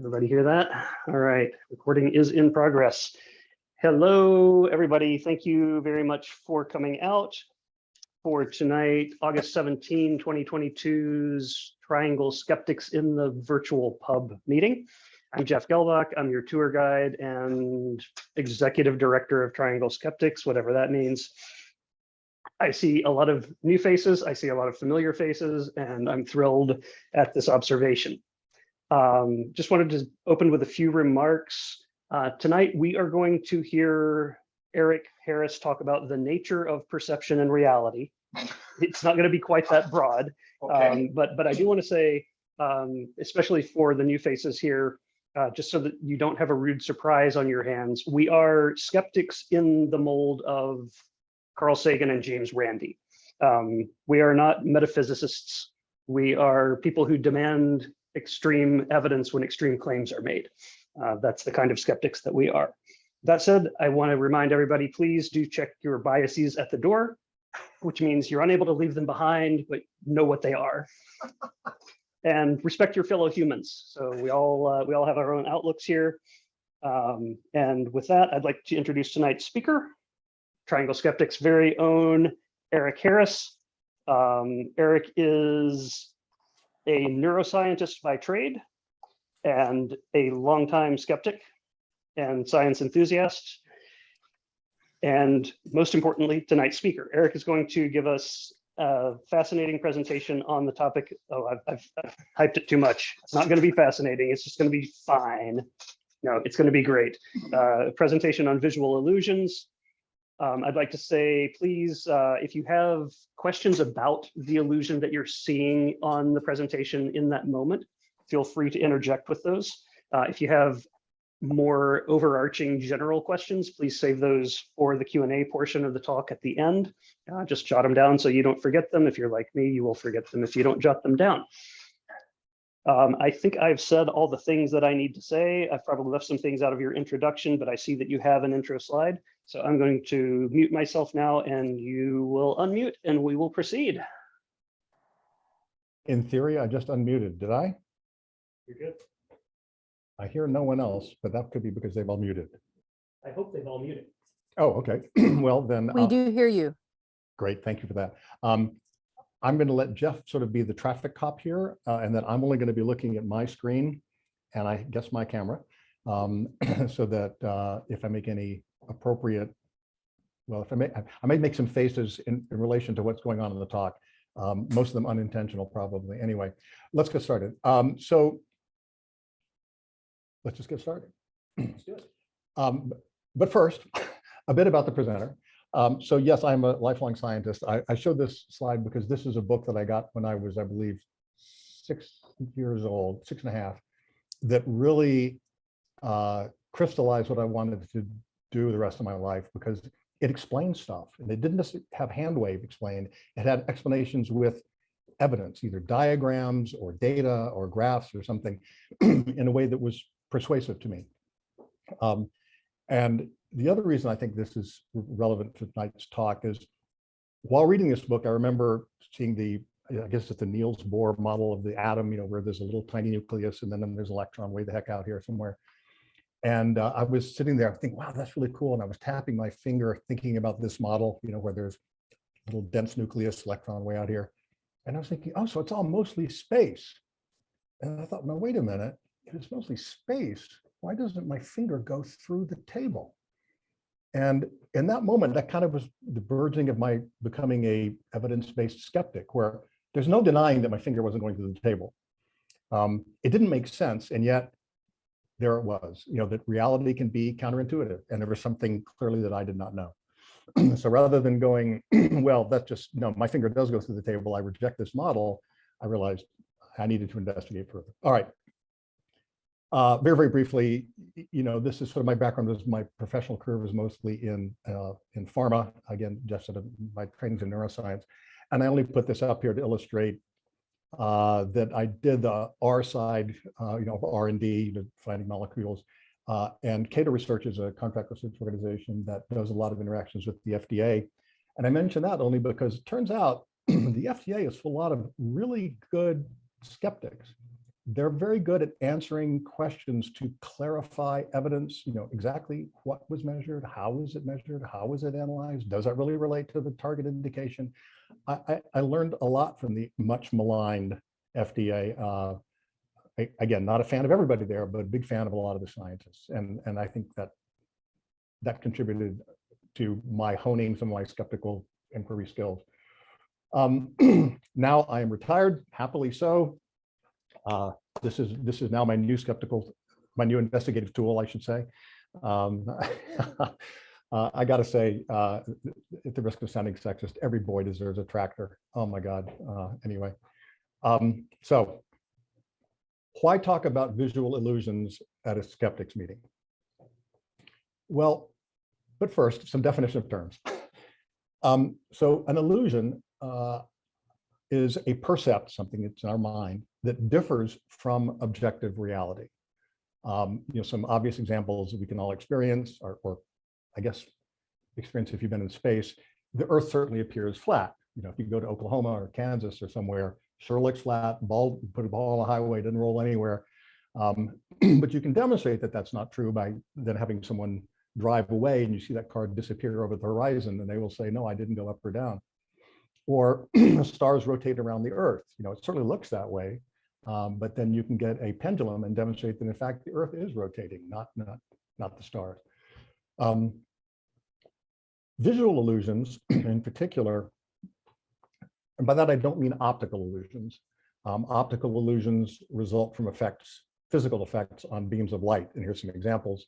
Everybody hear that? All right, recording is in progress. Hello, everybody. Thank you very much for coming out for tonight, August 17, 2022's Triangle Skeptics in the Virtual Pub meeting. I'm Jeff Gelbach. I'm your tour guide and executive director of Triangle Skeptics, whatever that means. I see a lot of new faces. I see a lot of familiar faces, and I'm thrilled at this observation. Just wanted to open with a few remarks. Tonight, we are going to hear Eric Harris talk about the nature of perception and reality. It's not going to be quite that broad, okay. But I do want to say, especially for the new faces here, just so that you don't have a rude surprise on your hands, we are skeptics in the mold of Carl Sagan and James Randi. We are not metaphysicists. We are people who demand extreme evidence when extreme claims are made. That's the kind of skeptics that we are. That said, I want to remind everybody, please do check your biases at the door, which means you're unable to leave them behind, but know what they are. And respect your fellow humans. So we all have our own outlooks here. And with that, I'd like to introduce tonight's speaker, Triangle Skeptics' very own Eric Harris. Eric is a neuroscientist by trade and a longtime skeptic and science enthusiast. And most importantly, tonight's speaker. Eric is going to give us a fascinating presentation on the topic. Oh, I've hyped it too much. It's not going to be fascinating. It's just going to be fine. No, it's going to be great. A presentation on visual illusions. I'd like to say, please, if you have questions about the illusion that you're seeing on the presentation in that moment, feel free to interject with those. If you have more overarching general questions, please save those for the Q&A portion of the talk at the end. Just jot them down so you don't forget them. If you're like me, you will forget them if you don't jot them down. I think I've said all the things that I need to say. I've probably left some things out of your introduction, but I see that you have an intro slide. So I'm going to mute myself now and you will unmute and we will proceed. In theory, I just unmuted, did I? You're good. I hear no one else, but that could be because they've all muted. I hope they've all muted. Oh, okay. Well, then. We do hear you. Great, thank you for that. I'm going to let Jeff sort of be the traffic cop here, and then I'm only going to be looking at my screen and I guess my camera, so that if I make any appropriate, well, if I may make some faces in relation to what's going on in the talk, most of them unintentional probably. Anyway, let's get started. So let's just get started. Let's do it. But first, a bit about the presenter. So yes, I'm a lifelong scientist. I showed this slide because this is a book that I got when I was, I believe, 6 years old, 6.5, that really crystallized what I wanted to do the rest of my life, because it explained stuff. And it didn't just have hand wave explained. It had explanations with evidence, either diagrams or data or graphs or something, in a way that was persuasive to me. And the other reason I think this is relevant to tonight's talk is, while reading this book, I remember seeing I guess it's the Niels Bohr model of the atom, where there's a little tiny nucleus and then there's an electron way the heck out here somewhere. And I was sitting there thinking, wow, that's really cool. And I was tapping my finger thinking about this model, where there's a little dense nucleus, electron way out here. And I was thinking, oh, so it's all mostly space. And I thought, no, wait a minute. If it's mostly space, why doesn't my finger go through the table? And in that moment, that kind of was the verging of my becoming a evidence-based skeptic, where there's no denying that my finger wasn't going through the table. It didn't make sense, and yet there it was, that reality can be counterintuitive, and there was something clearly that I did not know. So rather than going, well, that's just, no, my finger does go through the table, I reject this model, I realized I needed to investigate further. All right. Very, very briefly, this is sort of my background. My professional career was mostly in pharma. Again, Jeff said my training's in neuroscience. And I only put this up here to illustrate that I did the R side, R&D, finding molecules. And Cato Research is a contract research organization that does a lot of interactions with the FDA. And I mention that only because it turns out the FDA is full of a lot of really good skeptics. they're very good at answering questions to clarify evidence, exactly what was measured, how was it measured, how was it analyzed, does that really relate to the target indication? I learned a lot from the much maligned FDA. Again, not a fan of everybody there, but a big fan of a lot of the scientists. And I think that contributed to my honing some of my skeptical inquiry skills. Now I am retired, happily so. This is now my new investigative tool, I should say. I got to say, at the risk of sounding sexist, every boy deserves a tractor. Oh my God. Anyway, so why talk about visual illusions at a skeptics meeting? Well, but first, some definition of terms. So an illusion is a percept, something that's in our mind that differs from objective reality. Some obvious examples that we can all experience, or I guess experience if you've been in space. The Earth certainly appears flat. If you go to Oklahoma or Kansas or somewhere, sure looks flat. Put a ball on a highway, doesn't roll anywhere. But you can demonstrate that that's not true by then having someone drive away and you see that car disappear over the horizon, and they will say, no, I didn't go up or down. Or stars rotate around the Earth. It certainly looks that way, but then you can get a pendulum and demonstrate that in fact the Earth is rotating, not the stars. Visual illusions, in particular, and by that I don't mean optical illusions. Optical illusions result from physical effects on beams of light, and here's some examples.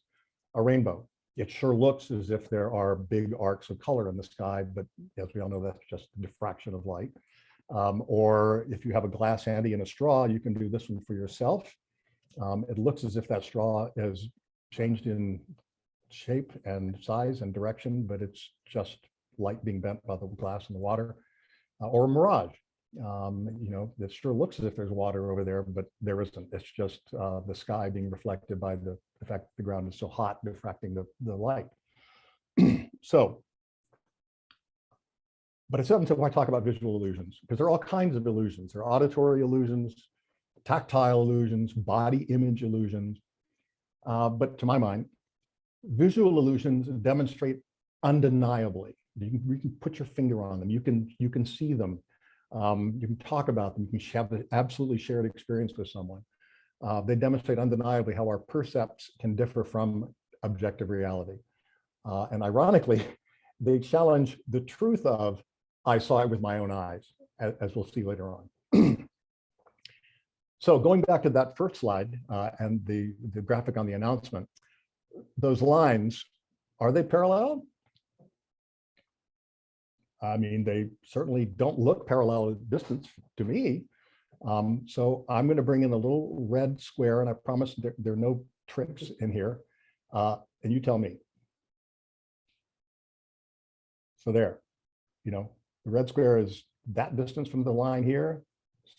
A rainbow. It sure looks as if there are big arcs of color in the sky, but as we all know, that's just a diffraction of light. Or if you have a glass handy and a straw, you can do this one for yourself. It looks as if that straw is changed in shape and size and direction, but it's just light being bent by the glass and the water. Or a mirage. It sure looks as if there's water over there, but there isn't. It's just the sky being reflected by the fact that the ground is so hot, diffracting the light. So, but it's something why I talk about visual illusions, because there are all kinds of illusions. There are auditory illusions, tactile illusions, body image illusions. But to my mind, visual illusions demonstrate undeniably. You can put your finger on them. You can see them. You can talk about them. You can have an absolutely shared experience with someone. They demonstrate undeniably how our percepts can differ from objective reality. And ironically, they challenge the truth of, I saw it with my own eyes, as we'll see later on. So going back to that first slide and the graphic on the announcement, those lines, are they parallel? I mean, they certainly don't look parallel at distance to me. So I'm going to bring in a little red square, and I promise there are no tricks in here. And you tell me. So there, the red square is that distance from the line here,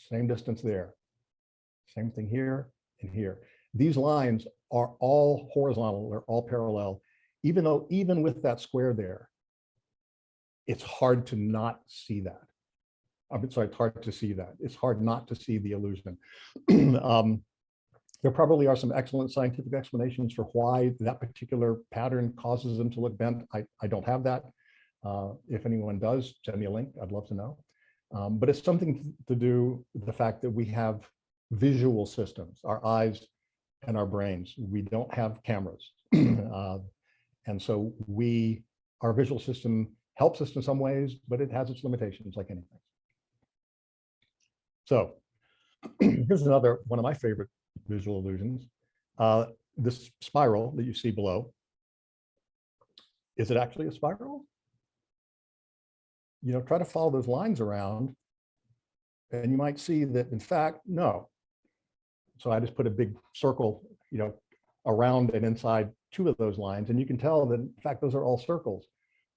same distance there. Same thing here and here. These lines are all horizontal, they're all parallel, even though even with that square there, it's hard to not see that. I'm sorry, it's hard to see that. It's hard not to see the illusion. There probably are some excellent scientific explanations for why that particular pattern causes them to look bent. I don't have that. If anyone does, send me a link. I'd love to know. But it's something to do with the fact that we have visual systems, our eyes and our brains. We don't have cameras. And so our visual system helps us in some ways, but it has its limitations like anything. So here's another one of my favorite visual illusions. This spiral that you see below, is it actually a spiral? Try to follow those lines around and you might see that in fact, no. So I just put a big circle, around and inside two of those lines, and you can tell that in fact, those are all circles.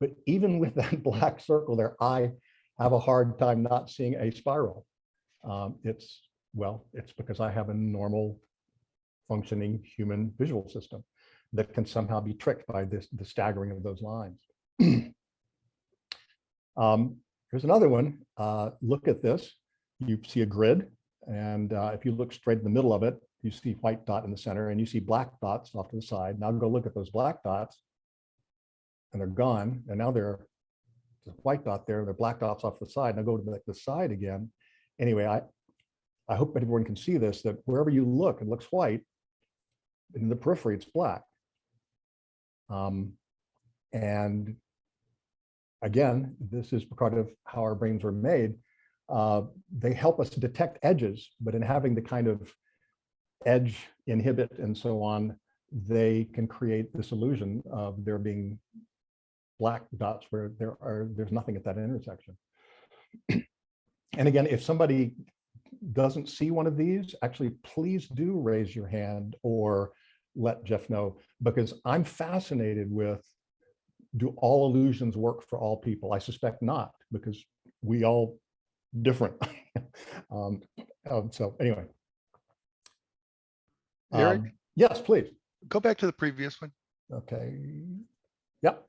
But even with that black circle there, I have a hard time not seeing a spiral. It's because I have a normal functioning human visual system that can somehow be tricked by the staggering of those lines. Here's another one. Look at this. You see a grid. And if you look straight in the middle of it, you see white dot in the center, and you see black dots off to the side. Now go look at those black dots, and they're gone. And now there's a white dot there, and they're black dots off the side. Now go to the side again. Anyway, I hope everyone can see this, that wherever you look, it looks white. In the periphery, it's black. And again, this is part of how our brains were made. They help us detect edges, but in having the kind of edge inhibit and so on, they can create this illusion of there being black dots where there's nothing at that intersection. And again, if somebody doesn't see one of these, actually, please do raise your hand or let Jeff know, because I'm fascinated with, do all illusions work for all people? I suspect not, because we all different. So anyway. Eric? Yes, please. Go back to the previous one. Okay. Yep.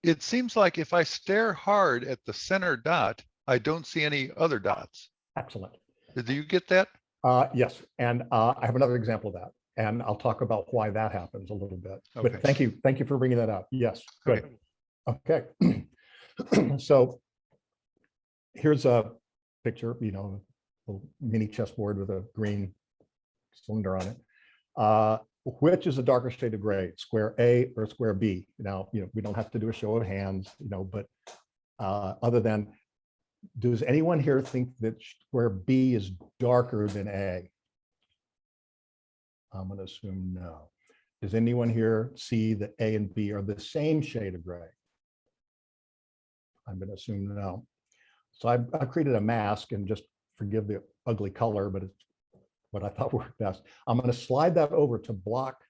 It seems like if I stare hard at the center dot, I don't see any other dots. Excellent. Do you get that? Yes, and I have another example of that, and I'll talk about why that happens a little bit. Okay. But thank you for bringing that up. Yes, good. Okay. Okay. So here's a picture, a little mini chessboard with a green cylinder on it. Which is a darker shade of gray, square A or square B? Now, we don't have to do a show of hands, but other than, does anyone here think that square B is darker than A? I'm going to assume no. Does anyone here see that A and B are the same shade of gray? I'm going to assume no. So I created a mask, and just forgive the ugly color, but it's what I thought worked best. I'm going to slide that over to block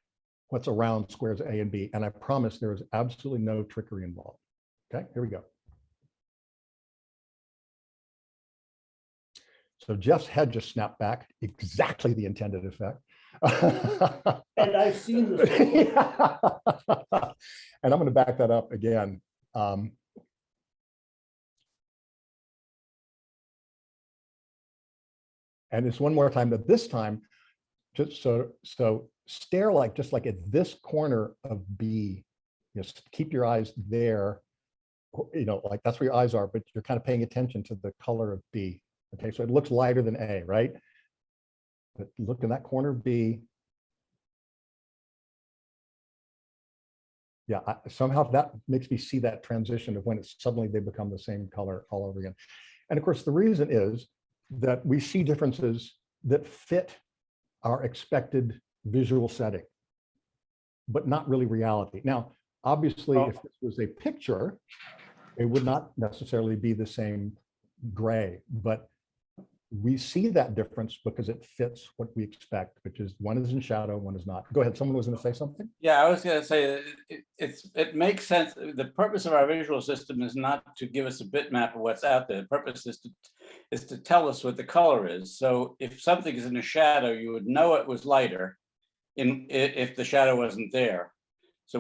what's around squares A and B. And I promise there is absolutely no trickery involved. Okay, here we go. So Jeff's head just snapped back, exactly the intended effect. And I've seen this. And I'm going to back that up again. And it's one more time, that this time, just so stare just like at this corner of B. Just keep your eyes there, like that's where your eyes are, but you're kind of paying attention to the color of B. Okay, so it looks lighter than A, right? But look in that corner of B. Yeah, somehow that makes me see that transition of when it's suddenly they become the same color all over again. And of course, the reason is that we see differences that fit our expected visual setting, but not really reality. Now, obviously, if this was a picture, it would not necessarily be the same gray, but we see that difference because it fits what we expect, which is one is in shadow, one is not. Go ahead, someone was going to say something? Yeah, I was going to say it makes sense. The purpose of our visual system is not to give us a bitmap of what's out there. The purpose is to tell us what the color is. So if something is in a shadow, you would know it was lighter if the shadow wasn't there. So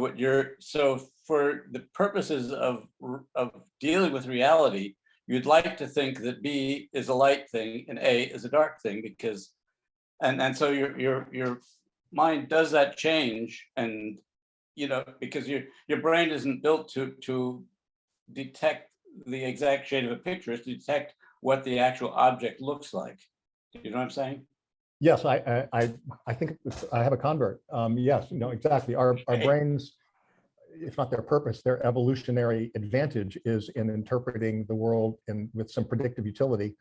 for the purposes of dealing with reality, you'd like to think that B is a light thing and A is a dark thing, because and so your mind does that change, and because your brain isn't built to detect the exact shade of a picture, it's to detect what the actual object looks like. You know what I'm saying? Yes, I think I have a convert. Yes, exactly. Our brains, if not their purpose, their evolutionary advantage is in interpreting the world with some predictive utility.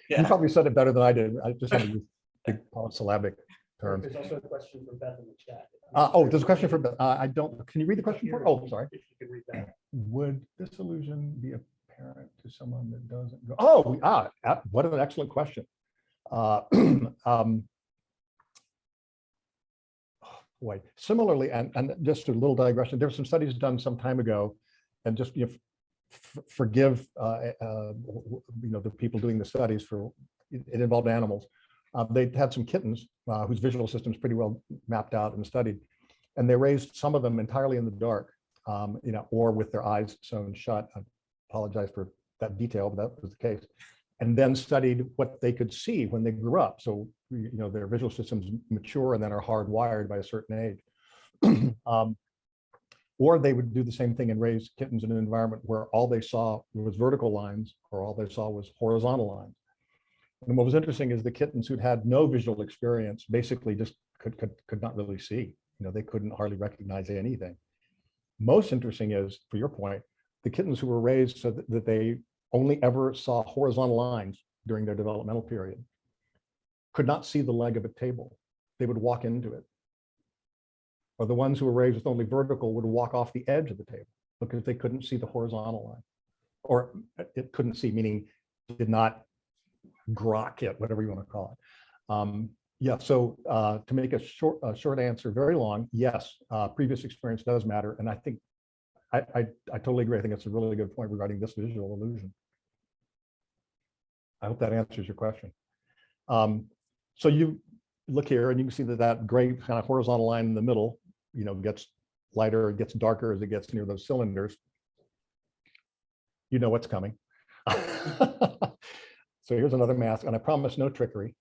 Yeah. You probably said it better than I did. I just had to use big polysyllabic terms. There's also a question from Beth in the chat. There's a question for Beth. I don't. Can you read the question for? Oh, sorry. If you could read that. Would this illusion be apparent to someone that doesn't go? Oh, what an excellent question. Boy, similarly, and just a little digression, there were some studies done some time ago, and just forgive the people doing the studies for it involved animals. They had some kittens whose visual system is pretty well mapped out and studied, and they raised some of them entirely in the dark, or with their eyes sewn shut. I apologize for that detail, but that was the case. and then studied what they could see when they grew up. So, their visual systems mature and then are hardwired by a certain age. Or they would do the same thing and raise kittens in an environment where all they saw was vertical lines, or all they saw was horizontal lines. And what was interesting is the kittens who'd had no visual experience basically just could not really see. They couldn't hardly recognize anything. Most interesting is, for your point, the kittens who were raised so that they only ever saw horizontal lines during their developmental period could not see the leg of a table. They would walk into it. Or the ones who were raised with only vertical would walk off the edge of the table because they couldn't see the horizontal line. Or it couldn't see, meaning did not grok it, whatever you want to call it. So to make a short answer very long, yes, previous experience does matter. And I think I totally agree. I think it's a really good point regarding this visual illusion. I hope that answers your question. So you look here and you can see that gray kind of horizontal line in the middle, gets lighter, it gets darker as it gets near those cylinders. You know what's coming. So here's another mask, and I promise no trickery.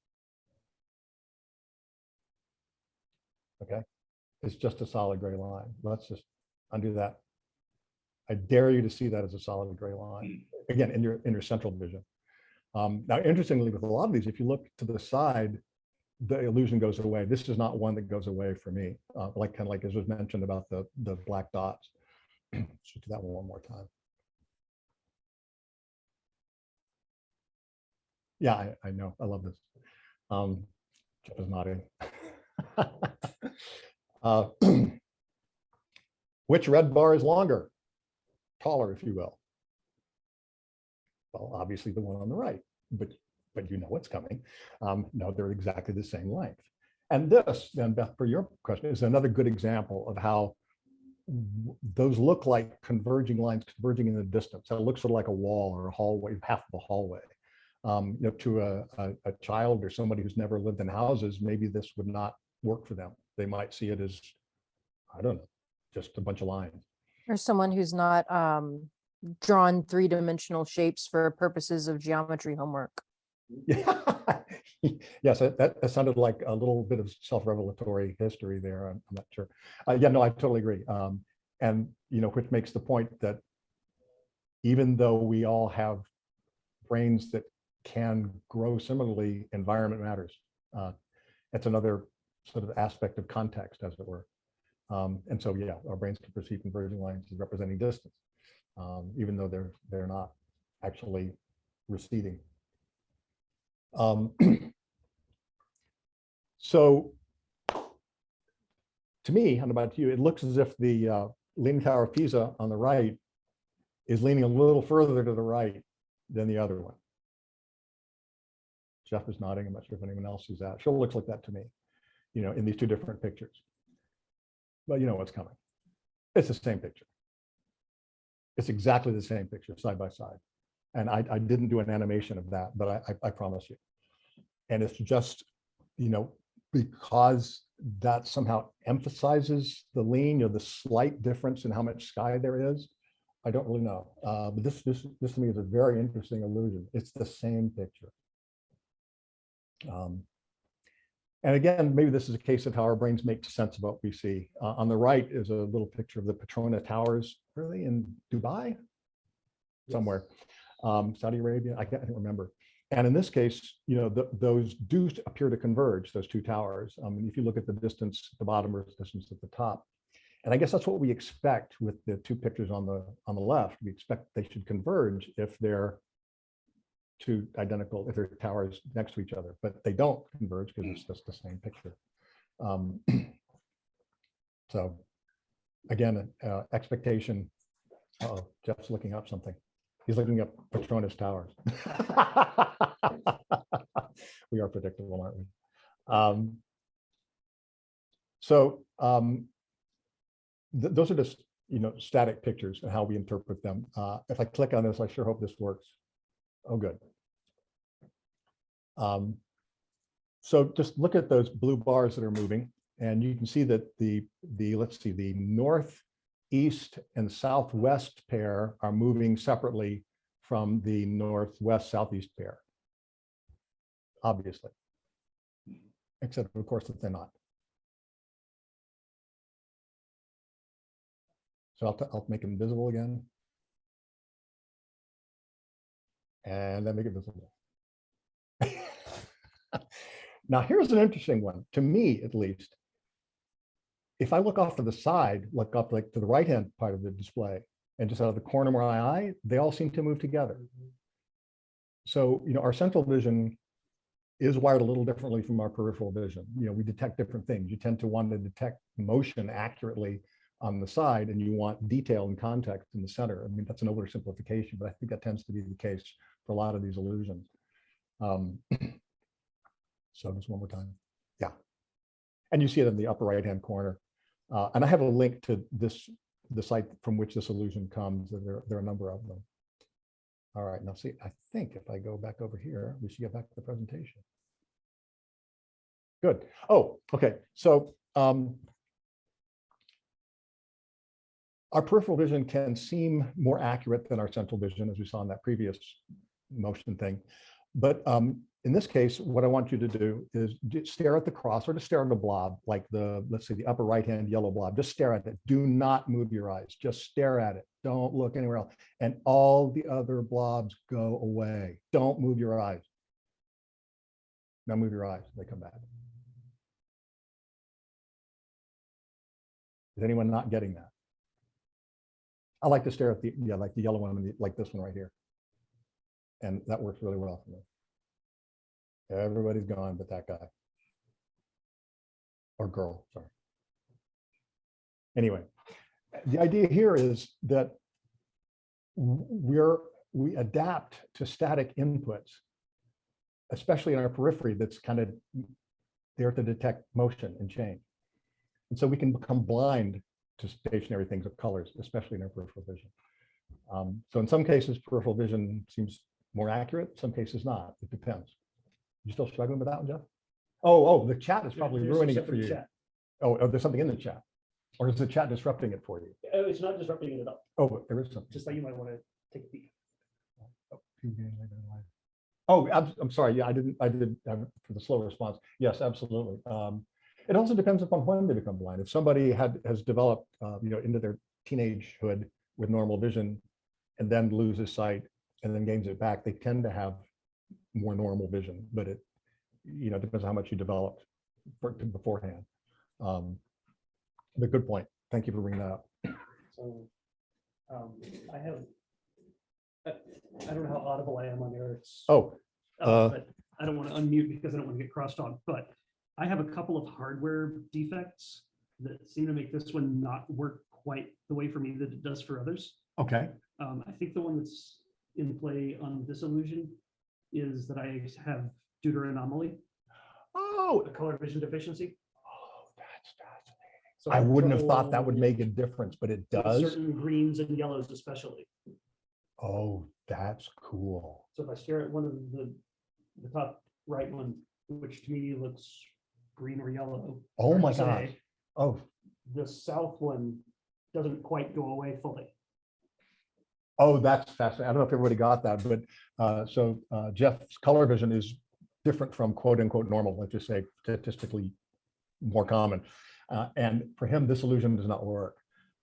Okay, it's just a solid gray line. Let's just undo that. I dare you to see that as a solid gray line, again, in your central vision. Now, interestingly, with a lot of these, if you look to the side, the illusion goes away. This is not one that goes away for me, like as was mentioned about the black dots. Let's do that one more time. Yeah, I know. I love this. Jeff is nodding. Which red bar is longer, taller, if you will? Well, obviously the one on the right, but you know what's coming. No, they're exactly the same length. And this, then, Beth, for your question, is another good example of how those look like converging lines converging in the distance. So it looks sort of like a wall or a hallway, half of a hallway. To a child or somebody who's never lived in houses, maybe this would not work for them. They might see it as, I don't know, just a bunch of lines. Or someone who's not drawn three-dimensional shapes for purposes of geometry homework. Yes, that sounded like a little bit of self-revelatory history there. I'm not sure. Yeah, no, I totally agree. And which makes the point that even though we all have brains that can grow similarly, environment matters. It's another sort of aspect of context, as it were. And so, yeah, our brains can perceive converging lines as representing distance, even though they're not actually receding. So, to me, I don't know about you, it looks as if the Leaning Tower of Pisa on the right is leaning a little further to the right than the other one. Jeff is nodding. I'm not sure if anyone else sees that. Sure looks like that to me, in these two different pictures. But you know what's coming. It's the same picture. It's exactly the same picture, side by side. And I didn't do an animation of that, but I promise you. And it's just, because that somehow emphasizes the lean, the slight difference in how much sky there is. I don't really know. But this to me is a very interesting illusion. It's the same picture. And again, maybe this is a case of how our brains make sense of what we see. On the right is a little picture of the Petronas Towers, really in Dubai, somewhere, Saudi Arabia, I can't remember. And in this case, those do appear to converge, those two towers. If you look at the distance at the bottom versus distance at the top. And I guess that's what we expect with the two pictures on the left. We expect they should converge if they're two identical, if they're towers next to each other, but they don't converge because it's just the same picture. So again, expectation. Uh-oh, Jeff's looking up something. He's looking up Petronas Towers. We are predictable, aren't we? Those are just static pictures and how we interpret them. If I click on this, I sure hope this works. Oh, good. So just look at those blue bars that are moving, and you can see that the northeast and southwest pair are moving separately from the northwest southeast pair. obviously. Except of course that they're not. So I'll make them visible again. And then make it visible. Now here's an interesting one, to me at least. If I look off to the side, look up like to the right-hand part of the display, and just out of the corner of my eye, they all seem to move together. So, our central vision is wired a little differently from our peripheral vision. We detect different things. You tend to want to detect motion accurately on the side, and you want detail and context in the center. I mean, that's an oversimplification, but I think that tends to be the case for a lot of these illusions. So just one more time. Yeah. And you see it in the upper right-hand corner. And I have a link to the site from which this illusion comes. There are a number of them. All right, now see, I think if I go back over here, we should get back to the presentation. Good. Oh, okay. So our peripheral vision can seem more accurate than our central vision, as we saw in that previous motion thing. But in this case, what I want you to do is just stare at the cross or just stare at the blob, like let's say the upper right-hand yellow blob. Just stare at it. Do not move your eyes. Just stare at it. Don't look anywhere else. And all the other blobs go away. Don't move your eyes. Now move your eyes. They come back. Is anyone not getting that? I like to stare at the yellow one, like this one right here. And that works really well for me. Everybody's gone but that guy. Or girl, sorry. Anyway, the idea here is that we adapt to static inputs, especially in our periphery that's kind of there to detect motion and change. And so we can become blind to stationary things of colors, especially in our peripheral vision. So in some cases, peripheral vision seems more accurate, some cases not. It depends. You still struggling with that one, Jeff? Oh, the chat is probably ruining it for you. Oh, there's something in the chat. Or is the chat disrupting it for you? Oh, it's not disrupting it at all. Oh, but there is something. Just that you might want to take a peek. Oh, I'm sorry. Yeah, I did for the slow response. Yes, absolutely. It also depends upon when they become blind. If somebody has developed, into their teenagehood with normal vision and then loses sight and then gains it back, they tend to have more normal vision, but it, depends on how much you developed beforehand. But good point. Thank you for bringing that up. So I don't know how audible I am on there. But I don't want to unmute because I don't want to get crossed off. But I have a couple of hardware defects that seem to make this one not work quite the way for me that it does for others. Okay. I think the one that's in play on this illusion is that I have deuter anomaly, Oh, a color vision deficiency. that's fascinating. So I have wouldn't have trouble thought that would make a difference, but it with does. certain greens and yellows especially. Oh, that's cool. So if I stare at one of the top right one, which to me looks green or yellow. Oh hard my to say, gosh. Oh, the south one doesn't quite go away fully. oh, that's fascinating. I don't know if everybody got that, but Jeff's color vision is different from quote unquote normal, let's just say statistically more common. And for him, this illusion does not work.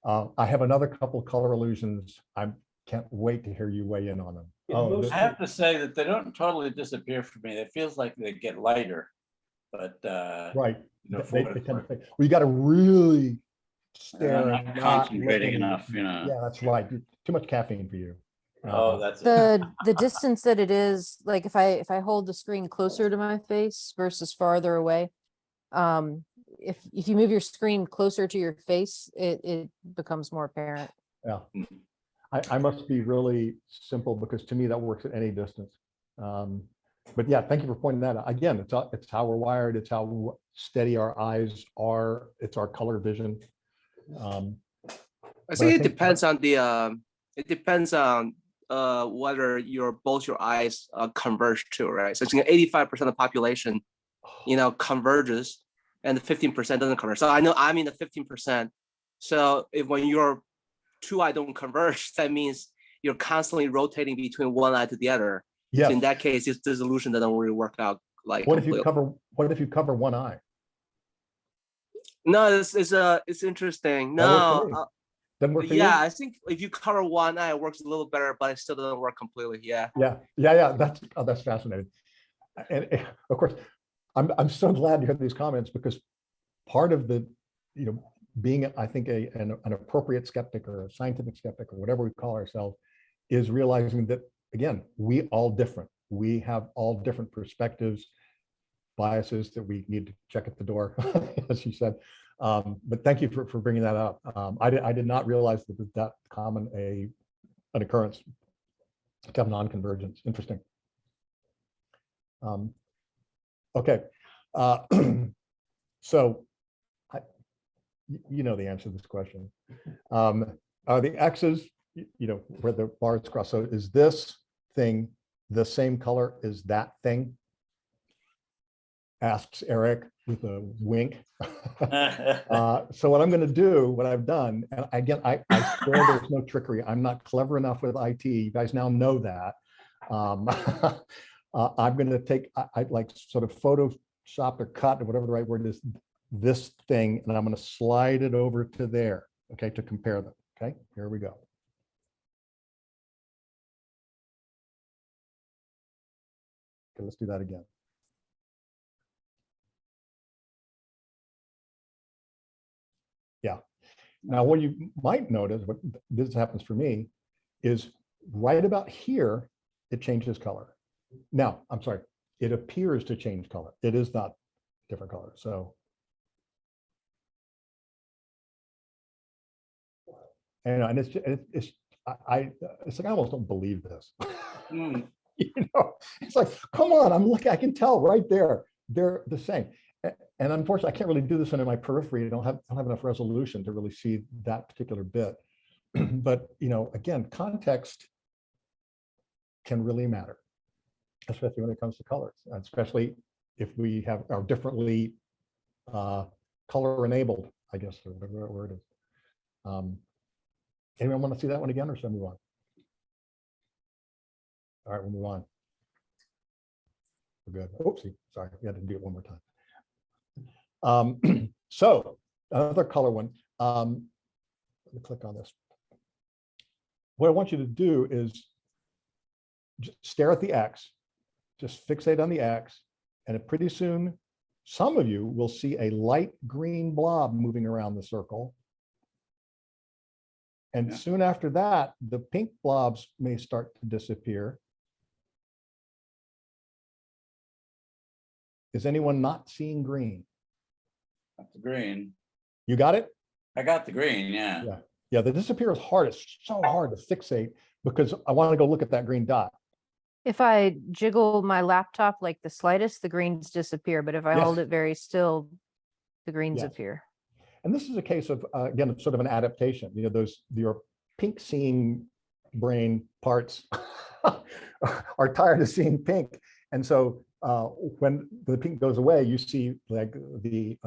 I have another couple of color illusions. I can't wait to hear you weigh in on them. Yeah, Oh, most- I have to say that they don't totally disappear for me. It feels like they get lighter, but right. for They what it's tend worth. to fade. We got to really I'm stare. not and not concentrating looking. enough, Yeah, that's right. Too much caffeine for you. Oh, that's it. The distance that it is, like if I hold the screen closer to my face versus farther away, if you move your screen closer to your face, it becomes more apparent. Yeah. I must be really simple because to me that works at any distance. But yeah, thank you for pointing that out. Again, it's how we're wired. It's how steady our eyes are. It's our color vision. I think it depends on whether both your eyes converge too, right? So 85% of the population, converges, and the 15% doesn't converge. So I know I'm in the 15%. So when your two eye don't converge, that means you're constantly rotating between one eye to the other. Yes. So in that case, this illusion doesn't really work out like What if you completely. cover one eye? No, it's interesting. That works for No, me. Doesn't work for yeah, you? I think if you cover one eye, it works a little better, but it still doesn't work completely. Yeah. Yeah. That's fascinating. And of course, I'm so glad you had these comments, because part of the, being, I think, an appropriate skeptic or a scientific skeptic or whatever we call ourselves, is realizing that, again, we all different. We have all different perspectives, biases that we need to check at the door, as you said. But thank you for bringing that up. I did not realize that that common an occurrence to have non-convergence. Interesting. Okay. So you know the answer to this question. Are the X's, where the bars cross? So is this thing the same color as that thing? Asks Eric with a wink. So what I'm going to do, what I've done, and again, I swear there's no trickery. I'm not clever enough with IT. You guys now know that. I'm going to take, I like sort of Photoshop or cut, or whatever the right word is, this thing, and I'm going to slide it over to there, okay, to compare them. Okay, here we go. Okay, let's do that again. Yeah. Now, what you might notice, what this happens for me, is right about here, it changes color. Now, I'm sorry, it appears to change color. It is not different color. So, and it's like I almost don't believe this. It's like, come on, I'm looking, I can tell right there, they're the same. And unfortunately, I can't really do this under my periphery. I don't have enough resolution to really see that particular bit. But again, context can really matter, especially when it comes to colors, especially if we are differently color enabled, I guess, or whatever that word is. Anyone want to see that one again, or should I move on? All right, we'll move on. We're good. Oopsie, sorry, we had to do it one more time. So another color one. Let me click on this. What I want you to do is just stare at the X, just fixate on the X, and pretty soon, some of you will see a light green blob moving around the circle. And soon after that, the pink blobs may start to disappear. Is anyone not seeing green? Got the green. You got it? I got the green, yeah. Yeah, the disappear is hard. It's so hard to fixate because I want to go look at that green dot. If I jiggle my laptop like the slightest, the greens disappear. But if I hold it very still, the greens appear. And this is a case of, again, sort of an adaptation. Your pink seeing brain parts are tired of seeing pink. And so when the pink goes away, you see like the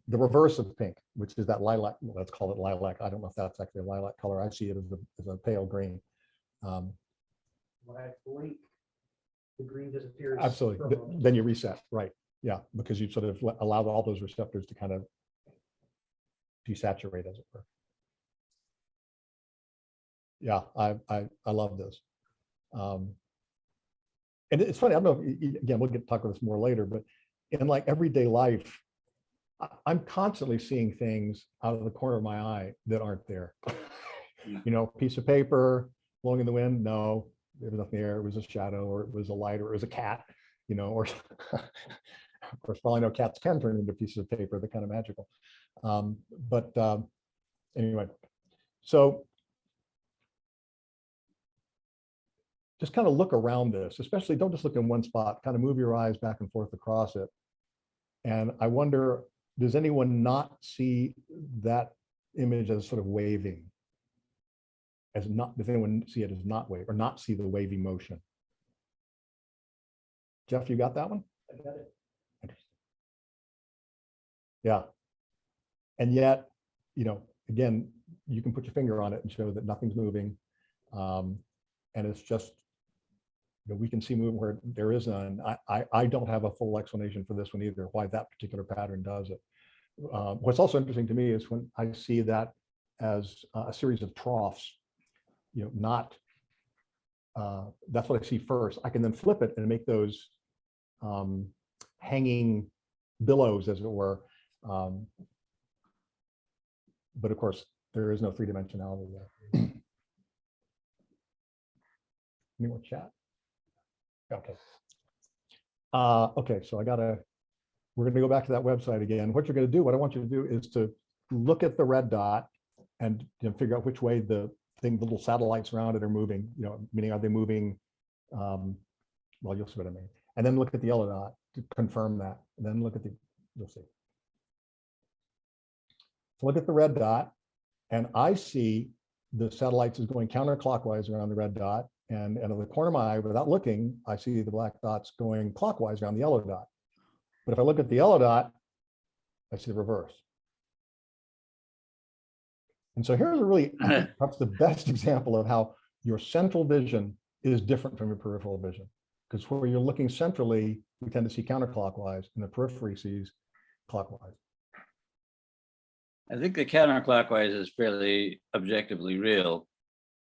reverse of pink, which is that lilac. Let's call it lilac. I don't know if that's actually a lilac color. I see it as a pale green. When I blink, the green disappears. Absolutely. Then you reset, right? Yeah, because you sort of allowed all those receptors to kind of desaturate, as it were. Yeah, I love this. And it's funny, I don't know, again, we'll get to talk about this more later, but in like everyday life, I'm constantly seeing things out of the corner of my eye that aren't there. Piece of paper blowing in the wind, no, there was nothing there. It was a shadow, or it was a light, or it was a cat, or of course, probably no cats can turn into pieces of paper. They're kind of magical. Anyway, so just kind of look around this, especially don't just look in one spot, kind of move your eyes back and forth across it. And I wonder, does anyone not see that image as sort of waving? Does anyone see it as not wave, or not see the wavy motion? Jeff, you got that one? I got it. Yeah. And yet, again, you can put your finger on it and show that nothing's moving. And it's just we can see movement where there is none. I don't have a full explanation for this one either, why that particular pattern does it. What's also interesting to me is when I see that as a series of troughs, not, that's what I see first. I can then flip it and make those hanging billows, as it were. But of course, there is no three-dimensionality there. Any more chat? Okay. Okay, so we're gonna go back to that website again. What you're gonna do, what I want you to do is to look at the red dot and figure out which way the little satellites around it are moving, meaning are they moving, well, you'll see what I mean. And then look at the yellow dot to confirm that. And then look at you'll see. So look at the red dot, and I see the satellites is going counterclockwise around the red dot. And out of the corner of my eye, without looking, I see the black dots going clockwise around the yellow dot. But if I look at the yellow dot, I see the reverse. And so here's I think perhaps the best example of how your central vision is different from your peripheral vision. Because where you're looking centrally, we tend to see counterclockwise, and the periphery sees clockwise. I think the counterclockwise is fairly objectively real,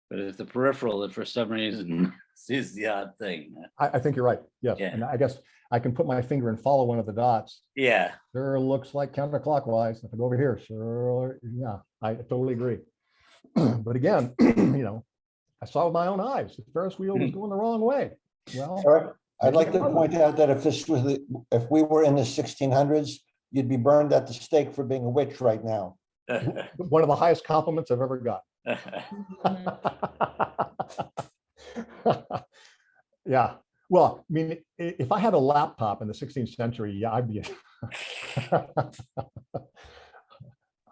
but it's the peripheral that for some reason sees the odd thing. I think you're right. Yes. Yeah. And I guess I can put my finger and follow one of the dots. Yeah. Sure looks like counterclockwise. If I go over here, sure, yeah, I totally agree. But again, I saw with my own eyes, the Ferris wheel was going the wrong way. Well, Eric, I'd like to point out that if we were in the 1600s, you'd be burned at the stake for being a witch right now. one of the highest compliments I've ever got. Yeah. Well, I mean, if I had a laptop in the 16th century, yeah, I'd be. I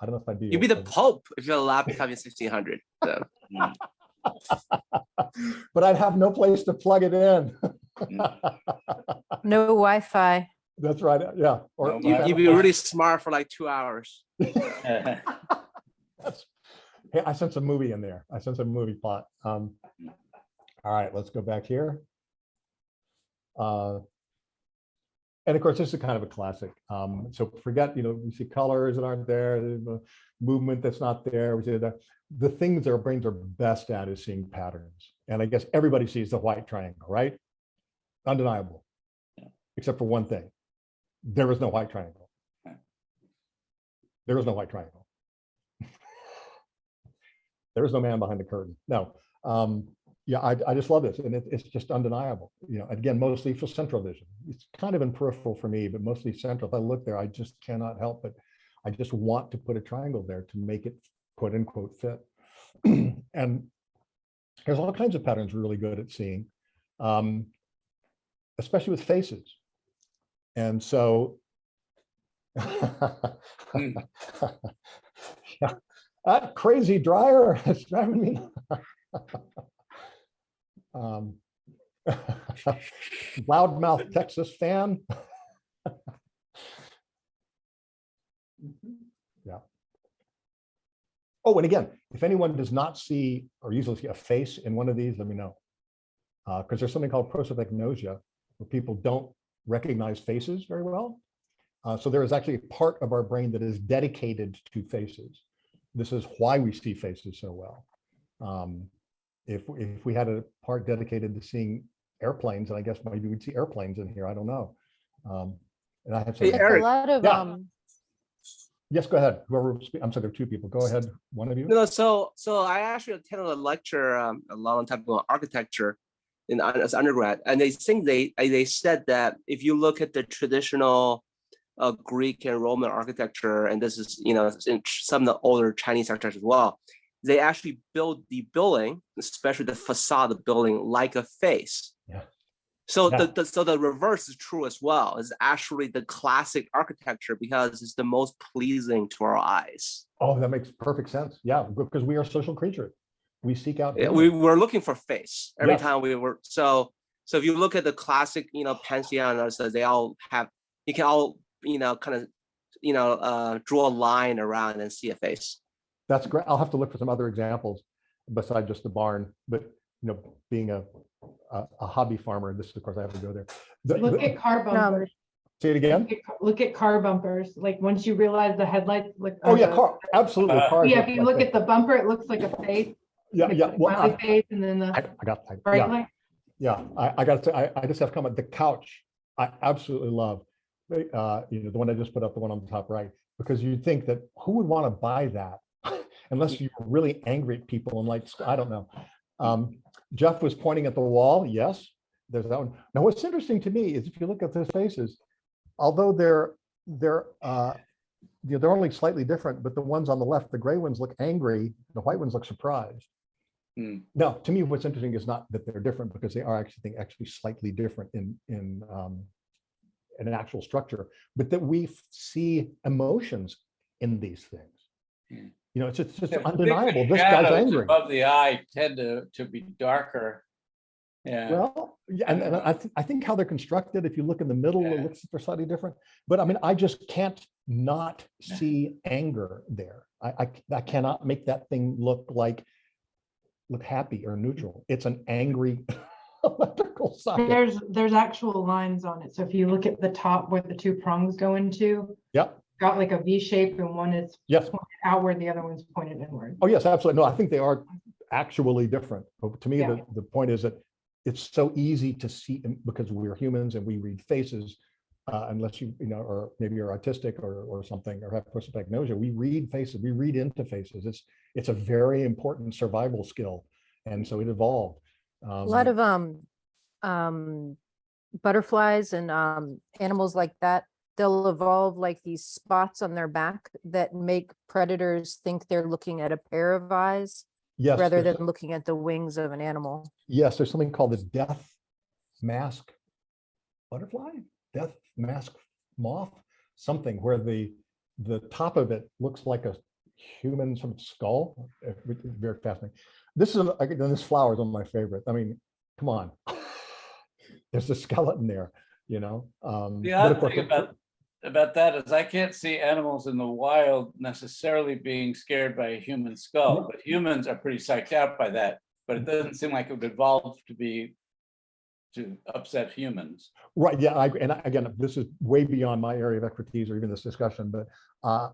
don't know if I'd be. You'd be the Pope if you had a laptop in 1600. So. But I'd have no place to plug it in. No Wi-Fi. That's right. Yeah. Or You'd be really smart for like 2 hours. Hey, I sense a movie in there. I sense a movie plot. All right, let's go back here. And of course, this is kind of a classic. So forget, we see colors that aren't there, the movement that's not there. We see the things that our brains are best at is seeing patterns. And I guess everybody sees the white triangle, right? Undeniable, except for one thing. There is no white triangle. There is no white triangle. There is no man behind the curtain. No. Yeah, I just love this, and it's just undeniable. Again, mostly for central vision. It's kind of in peripheral for me, but mostly central. If I look there, I just cannot help but I just want to put a triangle there to make it quote unquote fit. And there's all kinds of patterns we're really good at seeing, especially with faces. And so, yeah, that crazy dryer is driving me. Loudmouth Texas fan. Yeah. Oh, and again, if anyone does not see or usually see a face in one of these, let me know. Because there's something called prosopagnosia, where people don't recognize faces very well. So there is actually a part of our brain that is dedicated to faces. This is why we see faces so well. If we had a part dedicated to seeing airplanes, and I guess maybe we'd see airplanes in here. I don't know. And I have some. Hey, Eric. A lot of Yeah. Yes, go ahead. Whoever I'm sorry, there are two people. Go ahead. One of you. No, so I actually attended a lecture a long time ago on architecture as undergrad, and they said that if you look at the traditional Greek and Roman architecture, and this is in some of the older Chinese architecture as well, they actually build the building, especially the facade of the building, like a face. Yeah. So Yeah. the reverse is true as well. It's actually the classic architecture because it's the most pleasing to our eyes. Oh, that makes perfect sense. Yeah, because we are social creatures. We seek out. We were looking for face every Yes. time we were. So if you look at the classic, Pantheon, so they all have. You can all kind of draw a line around and see a face. That's great. I'll have to look for some other examples besides just the barn. But being a a hobby farmer. This, of course, I have to go there. Look at car bumpers. Say it again. Look at car bumpers. Like once you realize the headlights look. Oh yeah, car, absolutely. Cars Yeah, look if you like look that. at the bumper, it looks like a face. Yeah, like yeah. a Well, smiley face, and then the I got bright yeah, light. yeah. I got to say, I just have to comment. The couch, I absolutely love. You know, the one I just put up, the one on the top right, because you'd think that who would want to buy that unless you're really angry at people and like, I don't know. Jeff was pointing at the wall. Yes, there's that one. Now, what's interesting to me is if you look at those faces, although they're only slightly different, but the ones on the left, the gray ones look angry, the white ones look surprised. Now, to me, what's interesting is not that they're different, because they are actually slightly different in an actual structure, but that we see emotions in these things. You know, it's just undeniable. This guy's angry. Above the eye tend to be darker. Yeah. Well, yeah, and I think how they're constructed, if you look in the middle, it looks like they're slightly different. But I mean, I just can't not see anger there. I cannot make that thing look happy or neutral. It's an angry electrical socket. There's actual lines on it. So if you look at the top where the two prongs go into, Yep. got like a V shape, and one is Yes. pointed outward, the other one's pointed inward. Oh yes, absolutely. No, I think they are actually different. But to me, Yeah. the point is that it's so easy to see, because we're humans and we read faces, unless you know, or maybe you're autistic or something, or have prosopagnosia. We read faces, we read into faces. It's a very important survival skill, and so it evolved. A lot of butterflies and animals like that, they'll evolve like these spots on their back that make predators think they're looking at a pair of eyes, Yes, rather there's- than looking at the wings of an animal. Yes, there's something called the death mask butterfly, death mask moth, something where the top of it looks like a human sort of skull. Very fascinating. This flower is one of my favorites. I mean, come on. There's a skeleton there, you know. The But odd of course, thing about that is I can't see animals in the wild necessarily being scared by a human skull, but humans are pretty psyched out by that. But it doesn't seem like it would evolve to upset humans. right, yeah, again, this is way beyond my area of expertise or even this discussion, but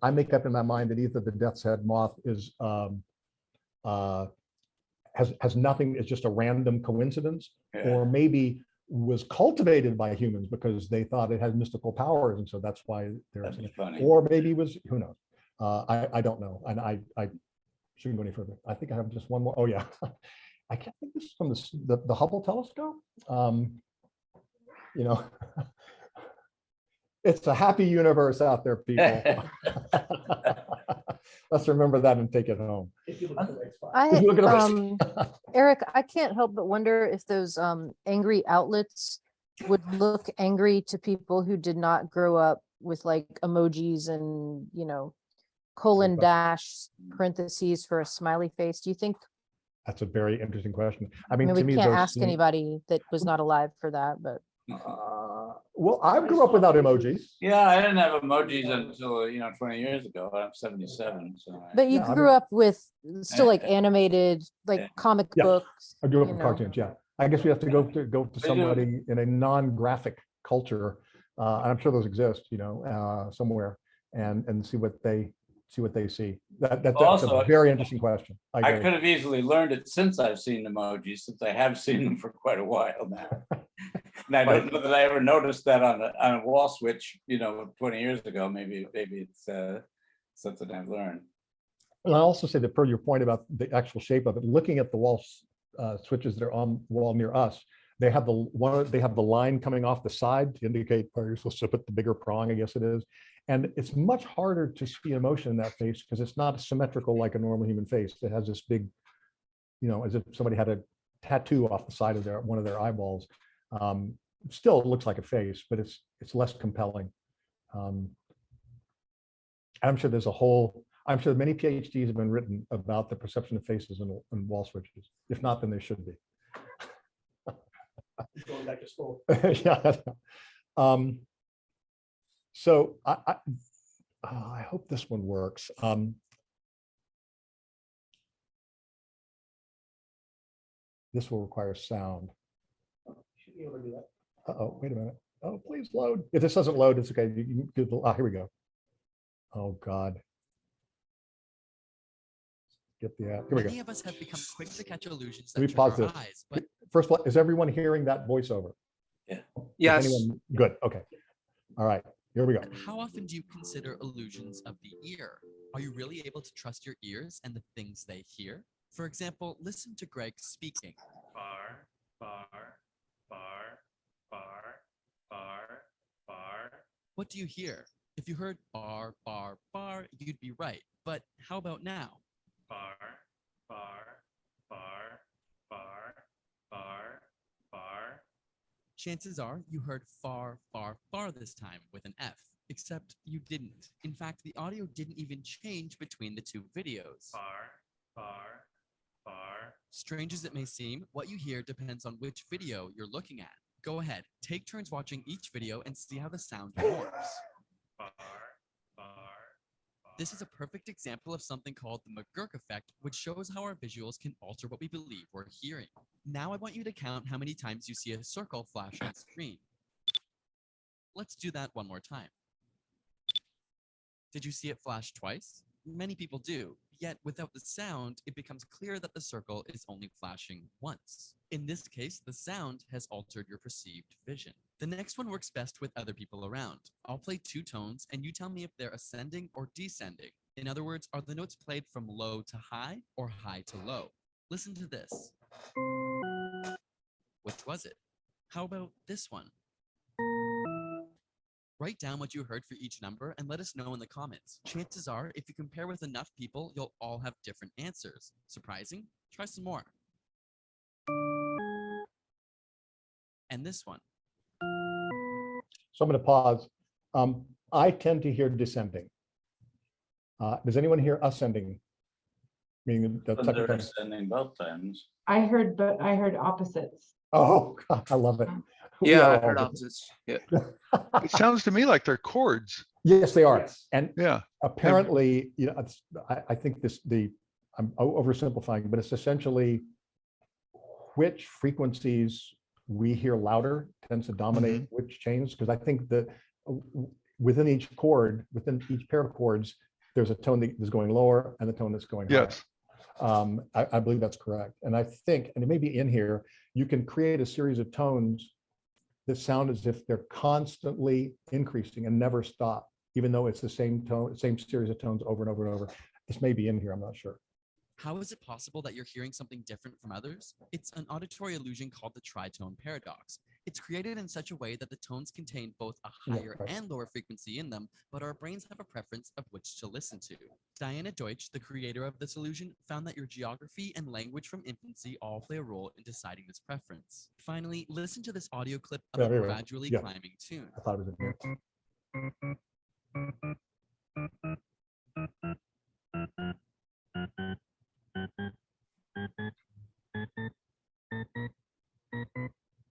I make up in my mind that either the death's head moth is has nothing, it's just a random coincidence, or maybe was cultivated by humans because they thought it had mystical powers, and so that's why That'd be funny. or maybe was, who knows. I don't know, and I shouldn't go any further. I think I have just one more. Oh yeah. I can't think this is from the Hubble telescope. You know, it's a happy universe out there, people. Let's remember that and take it home. Eric, I can't help but wonder if those angry outlets would look angry to people who did not grow up with like emojis and, you know, colon dash parentheses for a smiley face. Do you think? That's a very interesting question. I I mean, mean, to we me, can't those ask seem- anybody that was not alive for that, but well, I grew up without emojis. Yeah, I didn't have emojis until 20 years ago. I'm 77, so but you Yeah, I grew mean- up with still like animated, like Yeah. comic Yeah, books. I grew up you with know. cartoons. Yeah, I guess we have to go to somebody in a non-graphic culture. And I'm sure those exist, you know, somewhere, and see what they see. That's Also, a very interesting question. I agree. could have easily learned it since I've seen emojis, since I have seen them for quite a while now. And I don't know that I ever noticed that on a wall switch, 20 years ago. Maybe it's something I've learned. And I also say that per your point about the actual shape of it, looking at the wall switches that are on the wall near us, they have the line coming off the side to indicate where you're supposed to put the bigger prong, I guess it is. And it's much harder to see emotion in that face because it's not symmetrical like a normal human face. It has this big, as if somebody had a tattoo off the side of one of their eyeballs. Still, it looks like a face, but it's less compelling. I'm sure many PhDs have been written about the perception of faces in wall switches. If not, then there should be. Going back to school. Yeah. So I hope this one works. This will require sound. be able to do that. Uh-oh, wait a minute. Oh, please load. If this doesn't load, it's okay. You can do the, here we go. Oh, God. Get the app. Here we go. Many of us have become quick to catch illusions Let me that pause trick our this. eyes, but First of all, is everyone hearing that voiceover? Is Yes. anyone good? Okay. All right. Here we go. how often do you consider illusions of the ear? Are you really able to trust your ears and the things they hear? For example, listen to Greg speaking. Bar, bar, bar, bar, bar, bar. What do you hear? If you heard bar, bar, bar, you'd be right. But how about now? Bar, bar, bar, bar, bar, bar. Chances are you heard far, far, far this time with an F, except you didn't. In fact, the audio didn't even change between the two videos. Bar, bar, bar. Strange as it may seem, what you hear depends on which video you're looking at. Go ahead, take turns watching each video and see how the sound morphs. Bar, bar. This is a perfect example of something called the McGurk effect, which shows how our visuals can alter what we believe we're hearing. Now I want you to count how many times you see a circle flash on screen. Let's do that one more time. Did you see it flash twice? Many people do, yet without the sound, it becomes clear that the circle is only flashing once. In this case, the sound has altered your perceived vision. The next one works best with other people around. I'll play two tones and you tell me if they're ascending or descending. In other words, are the notes played from low to high or high to low? Listen to this. Which was it? How about this one? Write down what you heard for each number and let us know in the comments. Chances are, if you compare with enough people, you'll all have different answers. Surprising? Try some more. And this one. So I'm going to pause. I tend to hear descending. Does anyone hear ascending? Meaning the But second they're tone. ascending both times. I heard opposites. Oh, God, I love it. We Yeah, are I all heard different. opposites. Yeah. It sounds to me like they're chords. Yes, they are. Yes. And Yeah. apparently, you know, I think I'm oversimplifying, but it's essentially which frequencies we hear louder tends to dominate which chains. Because I think that within each chord, within each pair of chords, there's a tone that is going lower and the tone that's going higher. Yes. I believe that's correct. And I think, and it may be in here, you can create a series of tones that sound as if they're constantly increasing and never stop, even though it's the same tone, same series of tones over and over and over. This may be in here, I'm not sure. How is it possible that you're hearing something different from others? It's an auditory illusion called the tritone paradox. It's created in such a way that the tones contain both a higher and lower frequency in them, but our brains have a preference of which to listen to. Diana Deutsch, the creator of this illusion, found that your geography and language from infancy all play a role in deciding this preference. Finally, listen to this audio clip of Yeah, a there we go. gradually Yeah. climbing tune. I thought it was in here.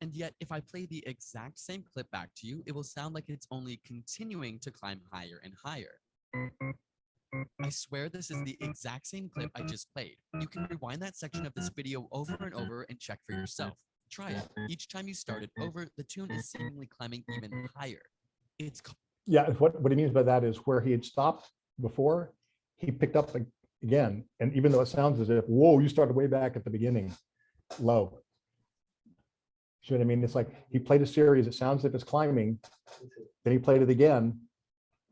And yet, if I play the exact same clip back to you, it will sound like it's only continuing to climb higher and higher. I swear this is the exact same clip I just played. You can rewind that section of this video over and over and check for yourself. Try it. Each time you start it over, the tune is seemingly climbing even higher. It's Yeah, what he means by that is where he had stopped before, he picked up again. And even though it sounds as if, whoa, you started way back at the beginning, low. See what I mean? It's like he played a series, it sounds as if it's climbing, then he played it again.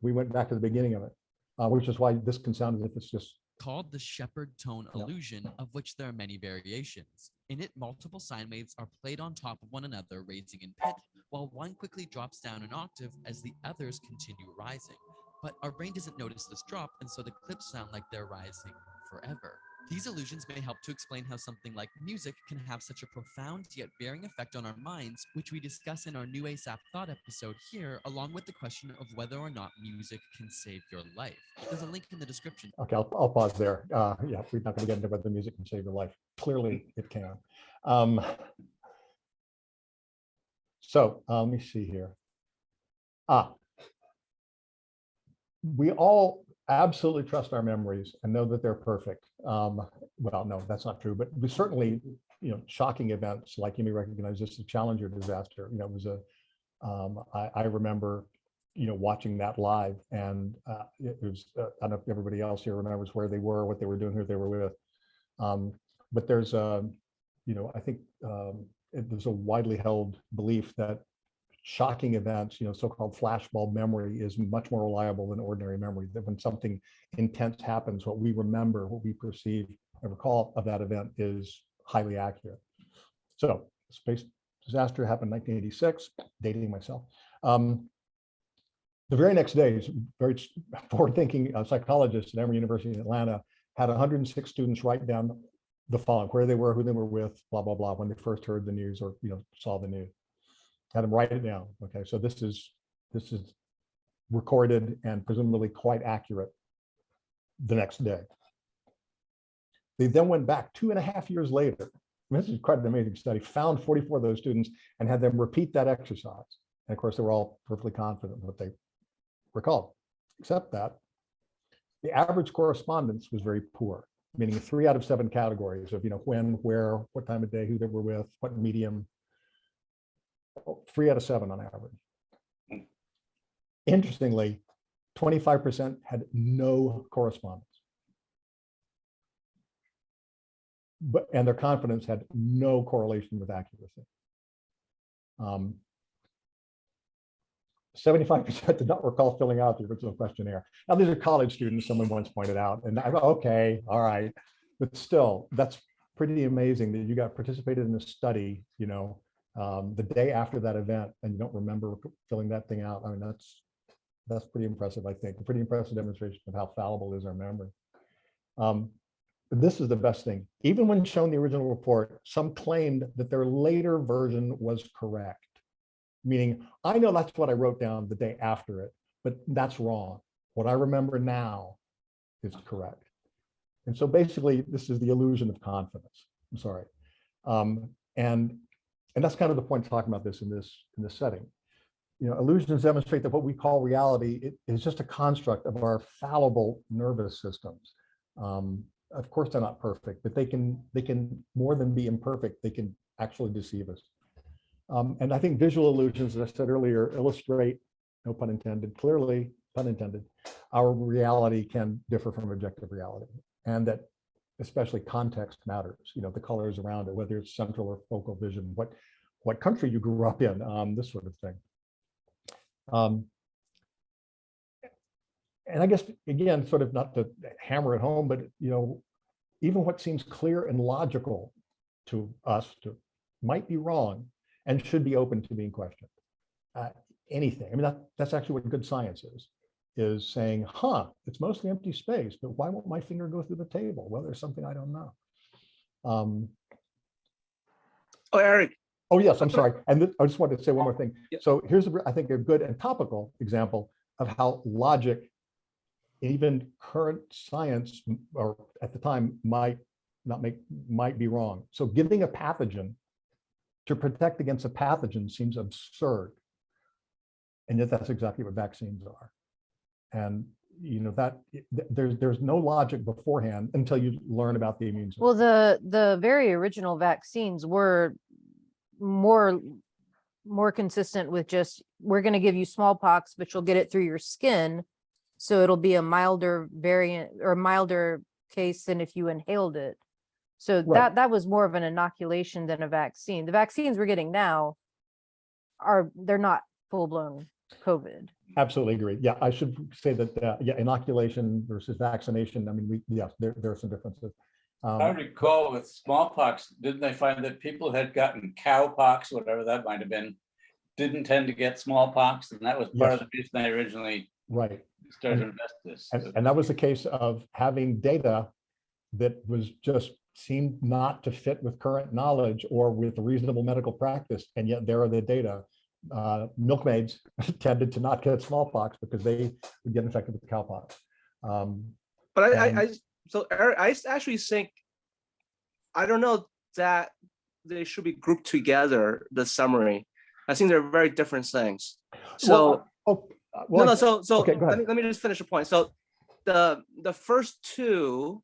We went back to the beginning of it, which is why this can sound as if it's just called the shepherd tone illusion, of which there are many variations. In it, multiple sine waves are played on top of one another, raising in pitch, while one quickly drops down an octave as the others continue rising. But our brain doesn't notice this drop, and so the clips sound like they're rising forever. These illusions may help to explain how something like music can have such a profound yet varying effect on our minds, which we discuss in our New ASAP Thought episode here, along with the question of whether or not music can save your life. There's a link in the description. okay. I'll pause there. Yeah, we're not going to get into whether music can save your life. Clearly, it can. So let me see here. We all, absolutely trust our memories and know that they're perfect. Well, no, that's not true, but we certainly, shocking events like you may recognize this, the Challenger disaster, it was I remember, watching that live, and it was, I don't know if everybody else here remembers where they were, what they were doing, who they were with. But there's I think there's a widely held belief that shocking events, so-called flashbulb memory is much more reliable than ordinary memory. That when something intense happens, what we remember, what we perceive and recall of that event is highly accurate. So space disaster happened in 1986, dating myself. The very next day, very forward-thinking psychologist at Emory University in Atlanta had 106 students write down the following: where they were, who they were with, blah, blah, blah, when they first heard the news or saw the news. Had them write it down. Okay, so this is recorded and presumably quite accurate the next day. They then went back 2.5 years later. This is quite an amazing study. Found 44 of those students and had them repeat that exercise. And of course, they were all perfectly confident in what they recalled, except that the average correspondence was very poor, meaning 3 out of 7 categories of when, where, what time of day, who they were with, what medium. 3 out of 7 on average. Interestingly, 25% had no correspondence. And their confidence had no correlation with accuracy. 75% did not recall filling out the original questionnaire. Now, these are college students, someone once pointed out, and I'm okay, all right. But still, that's pretty amazing that you got participated in a study, the day after that event, and you don't remember filling that thing out. I mean, that's pretty impressive, I think. A pretty impressive demonstration of how fallible is our memory. This is the best thing. Even when shown the original report, some claimed that their later version was correct. Meaning, I know that's what I wrote down the day after it, but that's wrong. What I remember now is correct. And so basically, this is the illusion of confidence. I'm sorry. And that's kind of the point of talking about this in this setting. Illusions demonstrate that what we call reality is just a construct of our fallible nervous systems. Of course, they're not perfect, but they can more than be imperfect. They can actually deceive us. And I think visual illusions, as I said earlier, illustrate, no pun intended, clearly, pun intended, our reality can differ from objective reality, and that especially context matters. The colors around it, whether it's central or focal vision, what country you grew up in, this sort of thing. And I guess, again, sort of not to hammer it home, but even what seems clear and logical to us might be wrong and should be open to being questioned. Anything. I mean, that's actually what good science is saying, it's mostly empty space, but why won't my finger go through the table? Well, there's something I don't know. Oh, Eric. Oh, yes, I'm sorry. And I just wanted to say one more thing. Yep. So here's, I think, a good and topical example of how logic, even current science, or at the time, might be wrong. So giving a pathogen to protect against a pathogen seems absurd. And yet that's exactly what vaccines are. And that there's no logic beforehand until you learn about the immune system. Well, the very original vaccines were more consistent with just, we're going to give you smallpox, but you'll get it through your skin. So it'll be a milder variant or milder case than if you inhaled it. So Right. that was more of an inoculation than a vaccine. The vaccines we're getting now they're not full-blown COVID. Absolutely agree. Yeah, I should say that, inoculation versus vaccination. I mean, there are some differences. I recall with smallpox, didn't they find that people who had gotten cowpox, whatever that might have been, didn't tend to get smallpox? And that was part of the reason they originally started to invest this. And that was the case of having data that was just seemed not to fit with current knowledge or with reasonable medical practice. And yet there are the data. Milkmaids tended to not get smallpox because they would get infected with cowpox. But so Eric, I actually think, I don't know that they should be grouped together, the summary. I think they're very different things. So okay, okay, let me just finish the point. So The first two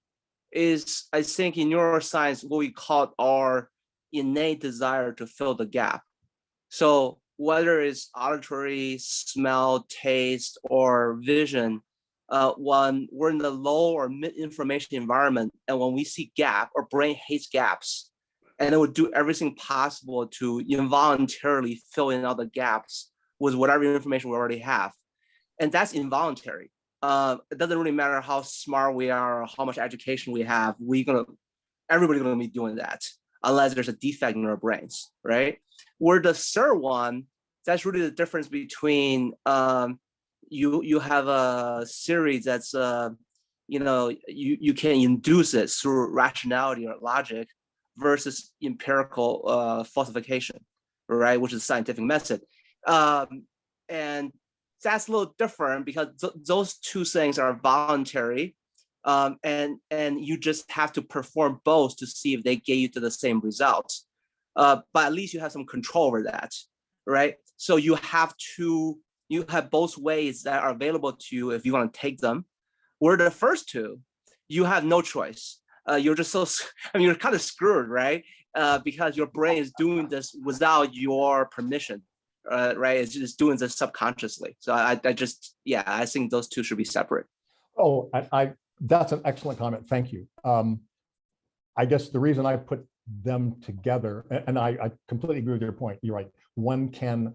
is, I think, in neuroscience, what we call our innate desire to fill the gap. So whether it's auditory, smell, taste, or vision, when we're in the low or mid information environment, and when we see gap, our brain hates gaps, and it would do everything possible to involuntarily fill in all the gaps with whatever information we already have. And that's involuntary. It doesn't really matter how smart we are or how much education we have. Everybody's gonna be doing that unless there's a defect in our brains, right? Where the third one, that's really the difference between you have a series that's you can induce it through rationality or logic versus empirical falsification, right? Which is a scientific method. And that's a little different because those two things are voluntary, and you just have to perform both to see if they get you to the same results. But at least you have some control over that, right? So you have both ways that are available to you if you want to take them. Where the first two, you have no choice. You're just you're kind of screwed, right? Because your brain is doing this without your permission. Right, it's just doing this subconsciously. So I think those two should be separate. Oh, that's an excellent comment. Thank you. I guess the reason I put them together, and I completely agree with your point. You're right. One can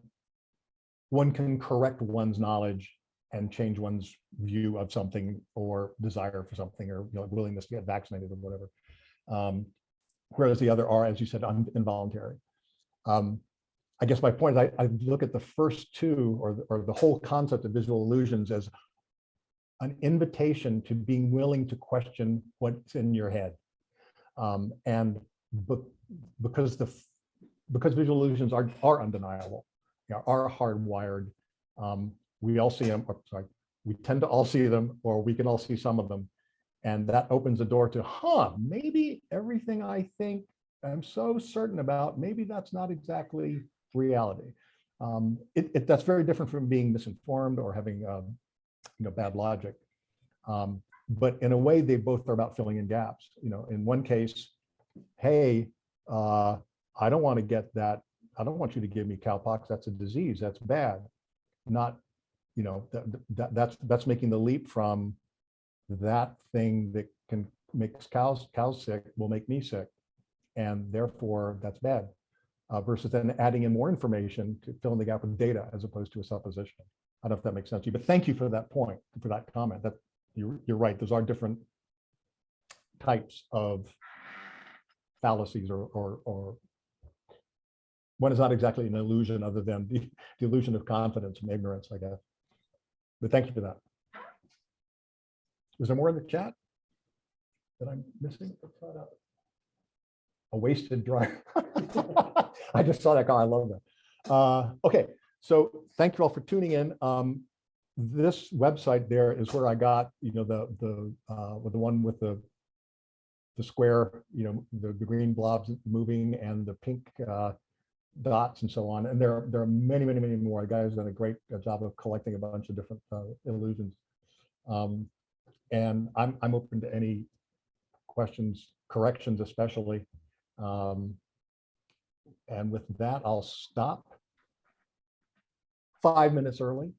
correct one's knowledge and change one's view of something or desire for something, or willingness to get vaccinated or whatever. Whereas the other are, as you said, involuntary. I guess my point is I look at the first two, or the whole concept of visual illusions, as an invitation to being willing to question what's in your head. And because visual illusions are undeniable, are hardwired, we all see them, we tend to all see them, or we can all see some of them. And that opens the door to, maybe everything I think I'm so certain about, maybe that's not exactly reality. That's very different from being misinformed or having bad logic. But in a way, they both are about filling in gaps. In one case, hey, I don't want to get that. I don't want you to give me cowpox. That's a disease. That's bad. Not, that's making the leap from that thing that can make cows sick will make me sick, and therefore that's bad. Versus then adding in more information to fill in the gap with data as opposed to a supposition. I don't know if that makes sense to you, but thank you for that point, for that comment. That you're right. Those are different types of fallacies, or one is not exactly an illusion other than the illusion of confidence and ignorance, I guess. But thank you for that. Was there more in the chat that I'm missing? A wasted drive. I just saw that guy. I love that. Okay, so thank you all for tuning in. This website there is where I got, the one with the square, the green blobs moving and the pink dots and so on. And there are many, many, many more. The guy has done a great job of collecting a bunch of different illusions. And I'm open to any questions, corrections especially. And with that, I'll stop 5 minutes early.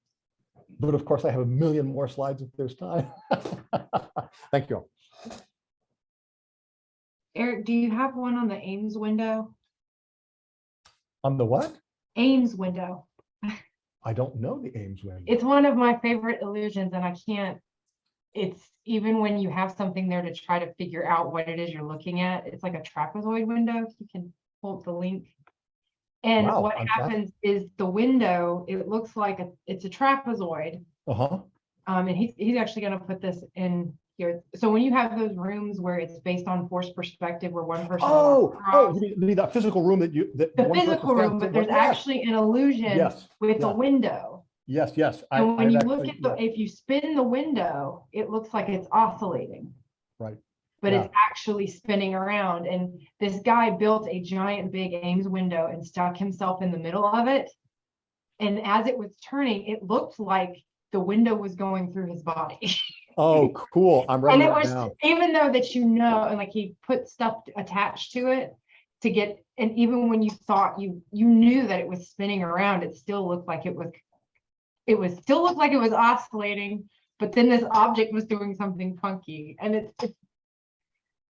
But of course, I have a million more slides if there's time. Thank you all. Eric, do you have one on the Ames window? On the what? Ames window. I don't know the Ames window. It's one of my favorite illusions, and I can't. It's even when you have something there to try to figure out what it is you're looking at. It's like a trapezoid window. If you can pull up the link. And Wow, what happens is the window, it looks like it's a trapezoid. And he's actually going to put this in here. So when you have those rooms where it's based on forced perspective, where one person you mean that physical room that the physical room, but there's actually an illusion with a window. Yes. And when you look at if you spin the window, it looks like it's oscillating. Right. But it's actually spinning around. And this guy built a giant big Ames window and stuck himself in the middle of it. And as it was turning, it looked like the window was going through his body. Oh, cool. I'm And writing it it was, down. even though that and like he put stuff attached to it to get, and even when you thought you knew that it was spinning around, it still looked like it was oscillating, but then this object was doing something funky. And it's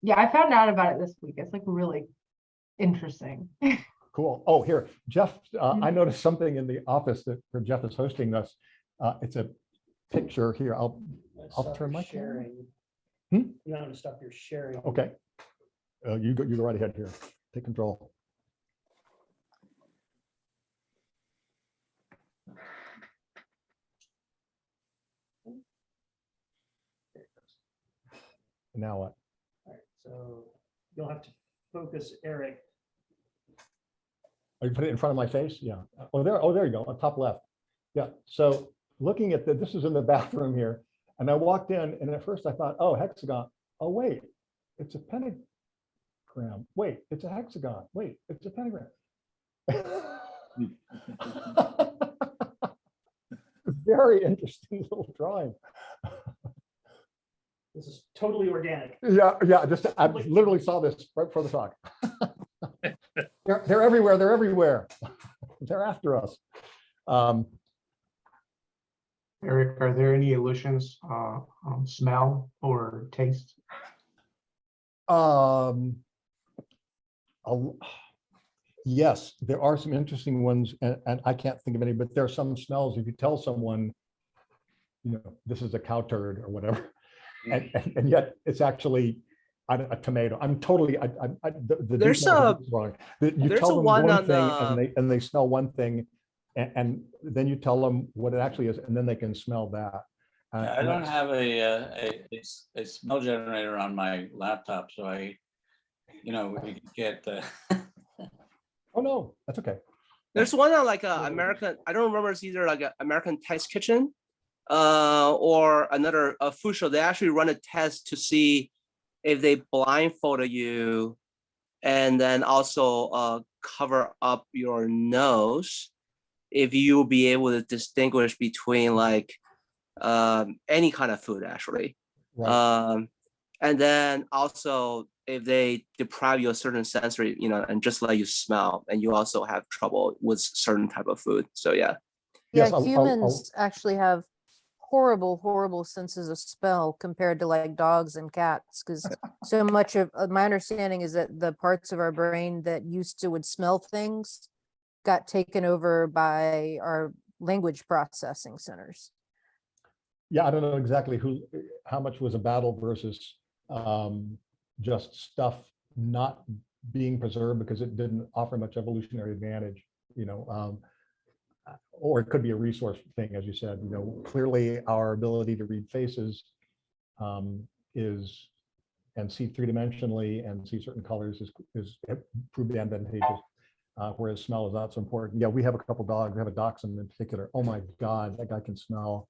yeah, I found out about it this week. It's like really interesting. Cool. Oh, here, Jeff, I noticed something in the office that where Jeff is hosting this. It's a picture here. I'll turn my camera. You want to stop your sharing. Okay. You go right ahead here. Take control. Now what? All right, so you'll have to focus Eric. Oh, you put it in front of my face? Yeah. Oh, there you go, on top left. Yeah. So looking at this is in the bathroom here. And I walked in and at first I thought, oh, hexagon. Oh, wait, it's a pentagram. Wait, it's a hexagon. Wait, it's a pentagram. Very interesting little drawing. This is totally organic. Yeah, just I literally saw this right before the talk. They're everywhere. They're everywhere. They're after us. Eric, are there any illusions on smell or taste? Yes, there are some interesting ones, and I can't think of any, but there are some smells. If you tell someone, this is a cow turd or whatever, and yet it's actually a tomato. I'm totally. There's a wrong. You there's tell a them one one on thing, and they smell one thing, and then you tell them what it actually is, and then they can smell that. I don't have a smell generator on my laptop, so we can get. Oh no, that's okay. There's one on like a American. I don't remember. It's either like an American Test Kitchen, or another food show. They actually run a test to see if they blindfolded you, and then also cover up your nose, if you'll be able to distinguish between like any kind of food actually. Right. And then also if they deprive you of certain sensory, and just let you smell, and you also have trouble with certain type of food. So yeah. Yeah, Yes, humans actually have horrible senses of smell compared to like dogs and cats, because so much of my understanding is that the parts of our brain that used to would smell things got taken over by our language processing centers. Yeah, I don't know exactly how much was a battle versus just stuff not being preserved because it didn't offer much evolutionary advantage, or it could be a resource thing, as you said. Clearly our ability to read faces is, and see three-dimensionally and see certain colors is proved advantageous, whereas smell is not so important. Yeah, we have a couple dogs. We have a dachshund in particular. Oh my God, that guy can smell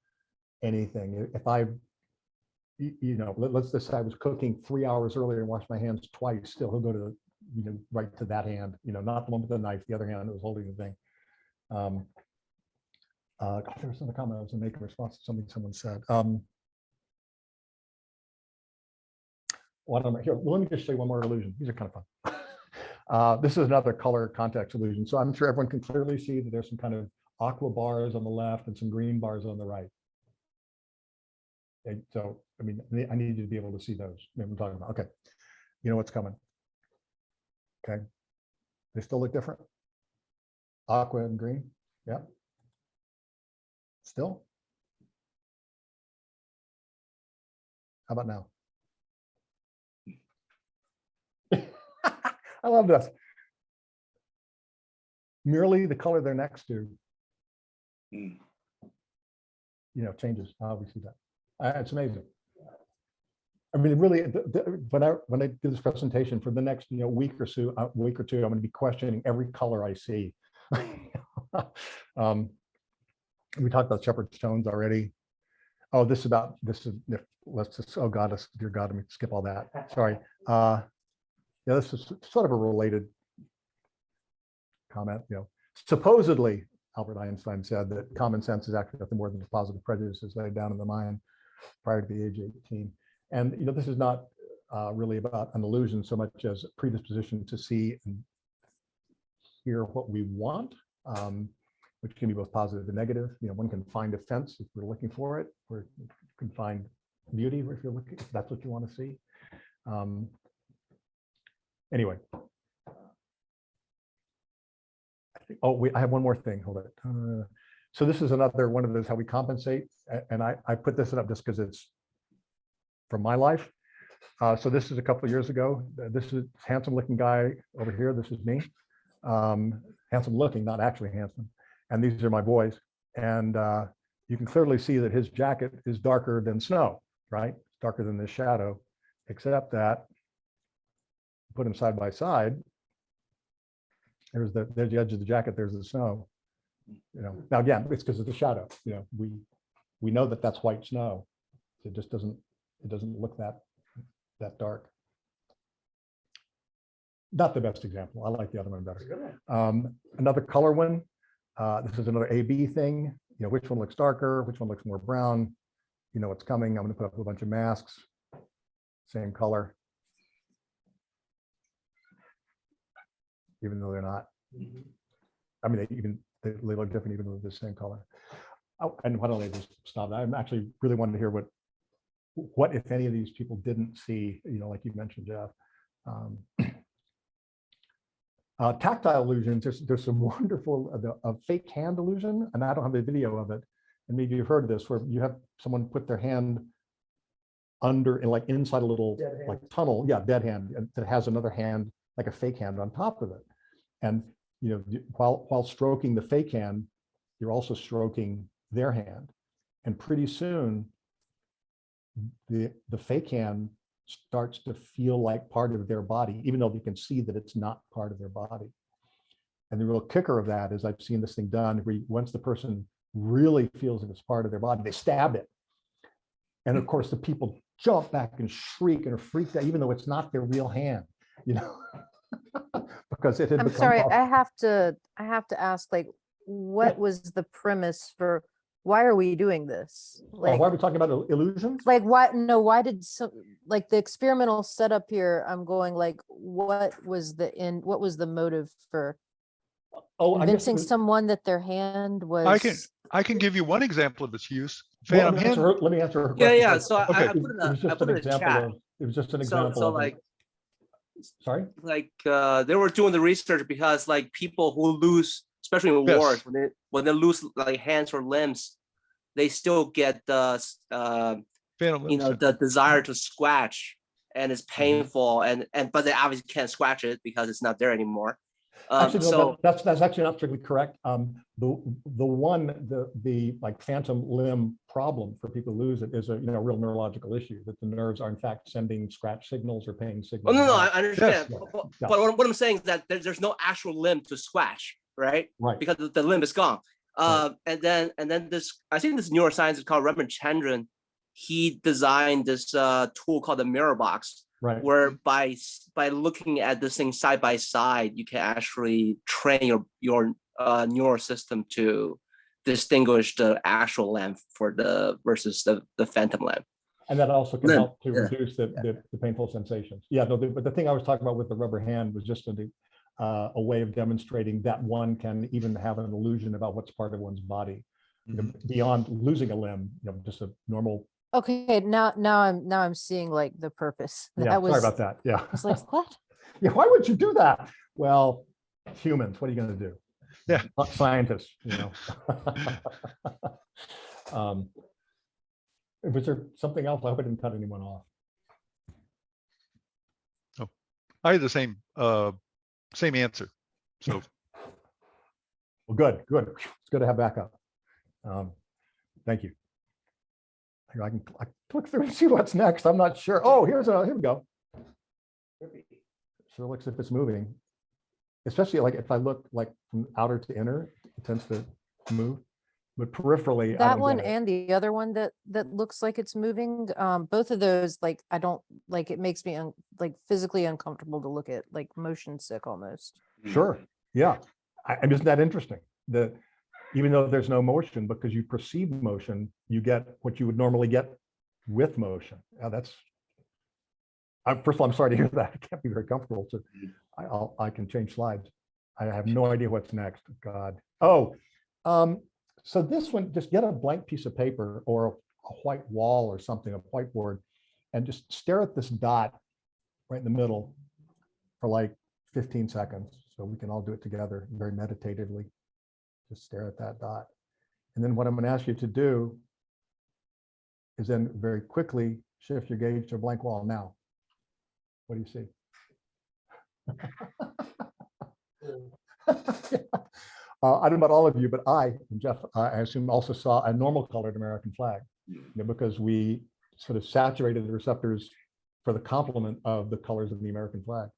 anything. If let's just say I was cooking 3 hours earlier and washed my hands twice, still he'll go to right to that hand, not the one with the knife, the other hand that was holding the thing. There was another comment I was going to make in response to something someone said. Here, let me just show you one more illusion. These are kind of fun. This is another color context illusion. So I'm sure everyone can clearly see that there's some kind of aqua bars on the left and some green bars on the right. Okay, so, I need you to be able to see those. I'm talking about. Okay, you know what's coming. Okay, they still look different. Aqua and green. Yeah. Still. How about now? I love this. Merely the color they're next to, changes. We see that. It's amazing. Really, when I do this presentation for the next week or two, I'm going to be questioning every color I see. We talked about shepherd's tones already. Oh, let's just, oh God, dear God, let me skip all that. Sorry. Yeah, this is sort of a related comment. Supposedly, Albert Einstein said that common sense is actually nothing more than the positive prejudices laid down in the mind. prior to the age of 18. And this is not really about an illusion so much as a predisposition to see and hear what we want, which can be both positive and negative. One can find offense if we're looking for it, or you can find beauty if you're looking, if that's what you want to see. Anyway. I have one more thing. Hold it. So this is another one of those how we compensate, and I put this up just because it's from my life. So this is a couple of years ago. This is handsome looking guy over here. This is me. Handsome looking, not actually handsome. And these are my boys. And you can clearly see that his jacket is darker than snow, right? Darker than the shadow, except that put them side by side. There's the edge of the jacket. There's the snow. Now again, it's because of the shadow. We know that that's white snow. It just doesn't look that dark. Not the best example. I like the other one better. Another color one. This is another A/B thing. Which one looks darker? Which one looks more brown? What's coming. I'm going to put up a bunch of masks. Same color. Even though they're not. I mean, they look different even though they're the same color. Oh, and why don't they just stop that? I'm actually really wanting to hear what if any of these people didn't see, like you mentioned, Jeff. Tactile illusions, there's some wonderful fake hand illusion, and I don't have a video of it. And maybe you've heard of this, where you have someone put their hand under and like inside a little like tunnel, dead hand, that has another hand, like a fake hand on top of it. And while stroking the fake hand, you're also stroking their hand. And pretty soon, the fake hand starts to feel like part of their body, even though you can see that it's not part of their body. And the real kicker of that is I've seen this thing done where once the person really feels that it's part of their body, they stab it. And of course, the people jump back and shriek and are freaked out, even though it's not their real hand, because it had I'm become sorry, part- I have to ask, like, what was the premise for, why are we doing this? Like, why are we talking about illusions? like why did like the experimental setup here, I'm going like, what was the motive for convincing someone that their hand was? I can give you one example of its use. Well, Phantom hand. let me answer her question. Yeah. So I Okay, put it was just an example. It was just an example. So of like, sorry. Like they were doing the research because like people who lose, especially in Yes. wars, when they lose like hands or limbs, they still get the Phantom limb syndrome. the desire to scratch, and it's painful, and but they obviously can't scratch it because it's not there anymore. Actually, no, So that's actually not strictly correct. The like phantom limb problem for people who lose it is a real neurological issue, that the nerves are in fact sending scratch signals or pain oh signals. no, I understand. Yes. But what I'm saying is that there's no actual limb to scratch, right? Right. Because the limb is gone. Right. And then this, I think this neuroscientist called Ramachandran, he designed this tool called the mirror box, Right. where by looking at this thing side by side, you can actually train your neural system to distinguish the actual limb versus the phantom limb. And that also can help to Yeah. reduce the painful sensations. Yeah, no, but the thing I was talking about with the rubber hand was just a way of demonstrating that one can even have an illusion about what's part of one's body, beyond losing a limb, just a normal. Okay, now I'm seeing like the purpose. Yeah, sorry about that. Yeah. I was like, what? Yeah, why would you do that? Well, humans, what are you going to do? Yeah. Not scientists, Was there something else? I hope I didn't cut anyone off. Oh, I had the same answer. So Well, good. It's good to have backup. Thank you. Here, I can click through and see what's next. I'm not sure. Oh, here we go. So it looks as if it's moving, especially like if I look like from outer to inner, it tends to move. But peripherally, I That don't one get it. and the other one that looks like it's moving, both of those, like, I don't like, it makes me like physically uncomfortable to look at, like motion sick almost. Sure. Yeah. And isn't that interesting? That even though there's no motion, because you perceive motion, you get what you would normally get with motion. Now first of all, I'm sorry to hear that. I can't be very comfortable. So I can change slides. I have no idea what's next. God. Oh, so this one, just get a blank piece of paper or a white wall or something, a whiteboard, and just stare at this dot right in the middle for like 15 seconds. So we can all do it together very meditatively. Just stare at that dot. And then what I'm going to ask you to do is then very quickly shift your gaze to a blank wall now. What do you see? I don't know about all of you, but I, and Jeff, I assume also saw a normal colored American flag, because we sort of saturated the receptors for the complement of the colors of the American flag.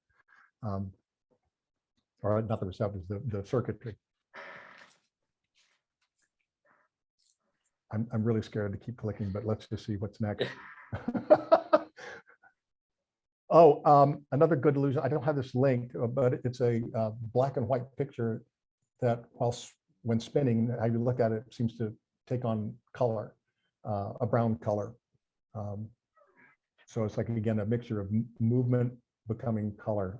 Or not the receptors, the circuitry. I'm really scared to keep clicking, but let's just see what's next. Oh, another good illusion. I don't have this linked, but it's a black and white picture that when spinning, how you look at it seems to take on color, a brown color. So it's like, again, a mixture of movement becoming color.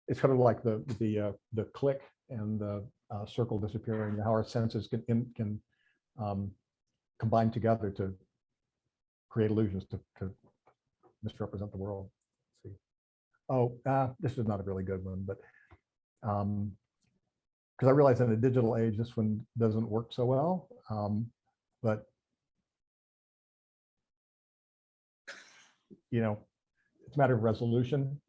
It's kind of like the click and the circle disappearing, how our senses can combine together to create illusions to misrepresent the world. Let's see. Oh, this is not a really good one, but because I realize in a digital age, this one doesn't work so well. But you know, it's a matter of resolution.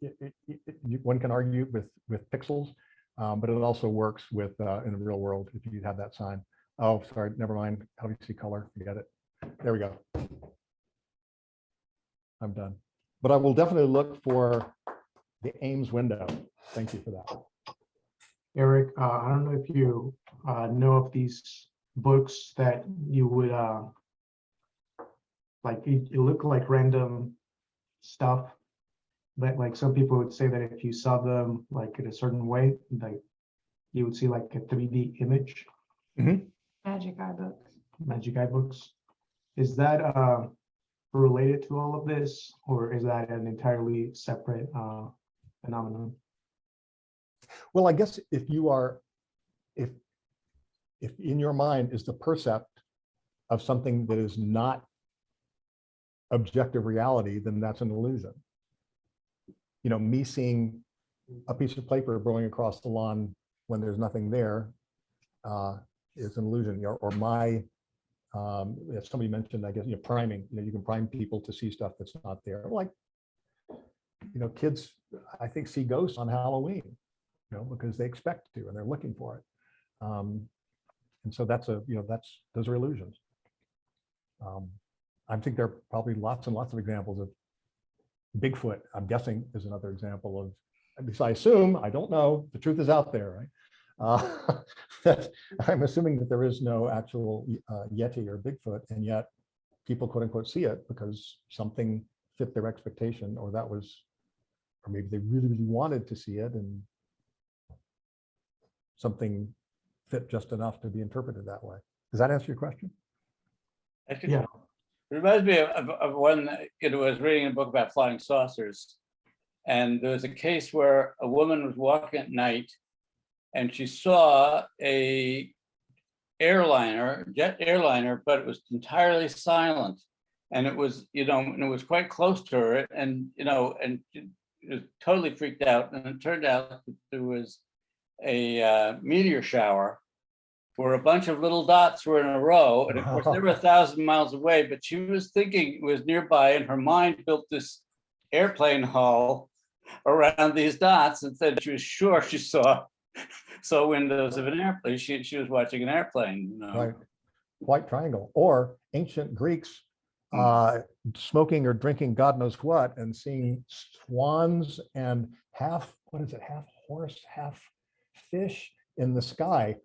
One can argue with pixels, but it also works with in the real world if you have that sign. Oh, sorry, never mind. How do you see color? Forget it. There we go. I'm done. But I will definitely look for the Ames window. Thank you for that. Eric, I don't know if you know of these books that you would like, it look like random stuff, but like some people would say that if you saw them like in a certain way, like you would see like a 3D image. Mm-hmm. Magic eye books. Magic eye books. Is that related to all of this, or is that an entirely separate phenomenon? Well, I guess if in your mind is the percept of something that is not objective reality, then that's an illusion. You know, me seeing a piece of paper growing across the lawn when there's nothing there is an illusion. Or my, as somebody mentioned, I guess, priming. You can prime people to see stuff that's not there. Like, kids, I think, see ghosts on Halloween, because they expect to and they're looking for it. And so those are illusions. I think there are probably lots and lots of examples of Bigfoot. I'm guessing is another example of, at least I assume, I don't know, the truth is out there, right? I'm assuming that there is no actual Yeti or Bigfoot, and yet people quote unquote see it because something fit their expectation, or maybe they really, really wanted to see it, and something fit just enough to be interpreted that way. Does that answer your question? Yeah. It reminds me of one, I was reading a book about flying saucers, and there was a case where a woman was walking at night and she saw a jet airliner, but it was entirely silent. And it was, and it was quite close to her, and she was totally freaked out. And it turned out that there was a meteor shower where a bunch of little dots were in a row. And of course, they were 1,000 miles away, but she was thinking it was nearby, and her mind built this airplane hull around these dots and said she was sure she saw windows of an airplane. She was watching an airplane. Right. White triangle. Or ancient Greeks smoking or drinking God knows what and seeing swans and half horse, half fish in the sky,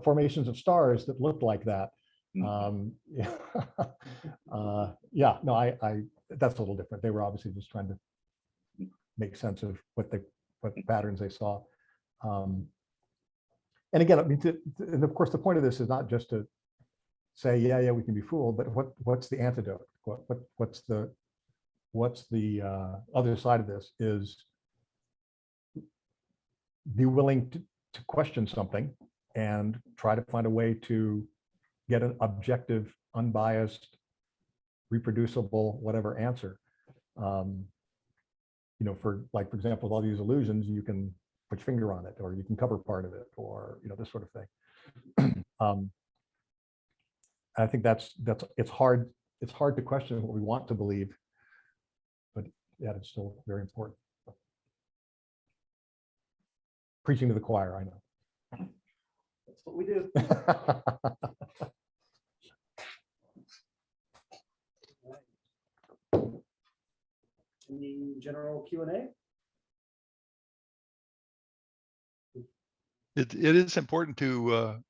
formations of stars that looked like that. That's a little different. They were obviously just trying to make sense of what patterns they saw. And again, and of course, the point of this is not just to say, yeah, we can be fooled, but what's the antidote? What's the other side of this is be willing to question something and try to find a way to get an objective, unbiased, reproducible, whatever answer. You know, for example, with all these illusions, you can put your finger on it, or you can cover part of it, or, you know, this sort of thing. I think it's hard to question what we want to believe, but yeah, it's still very important. Preaching to the choir, I know. That's what we do. Any general Q&A? It is important to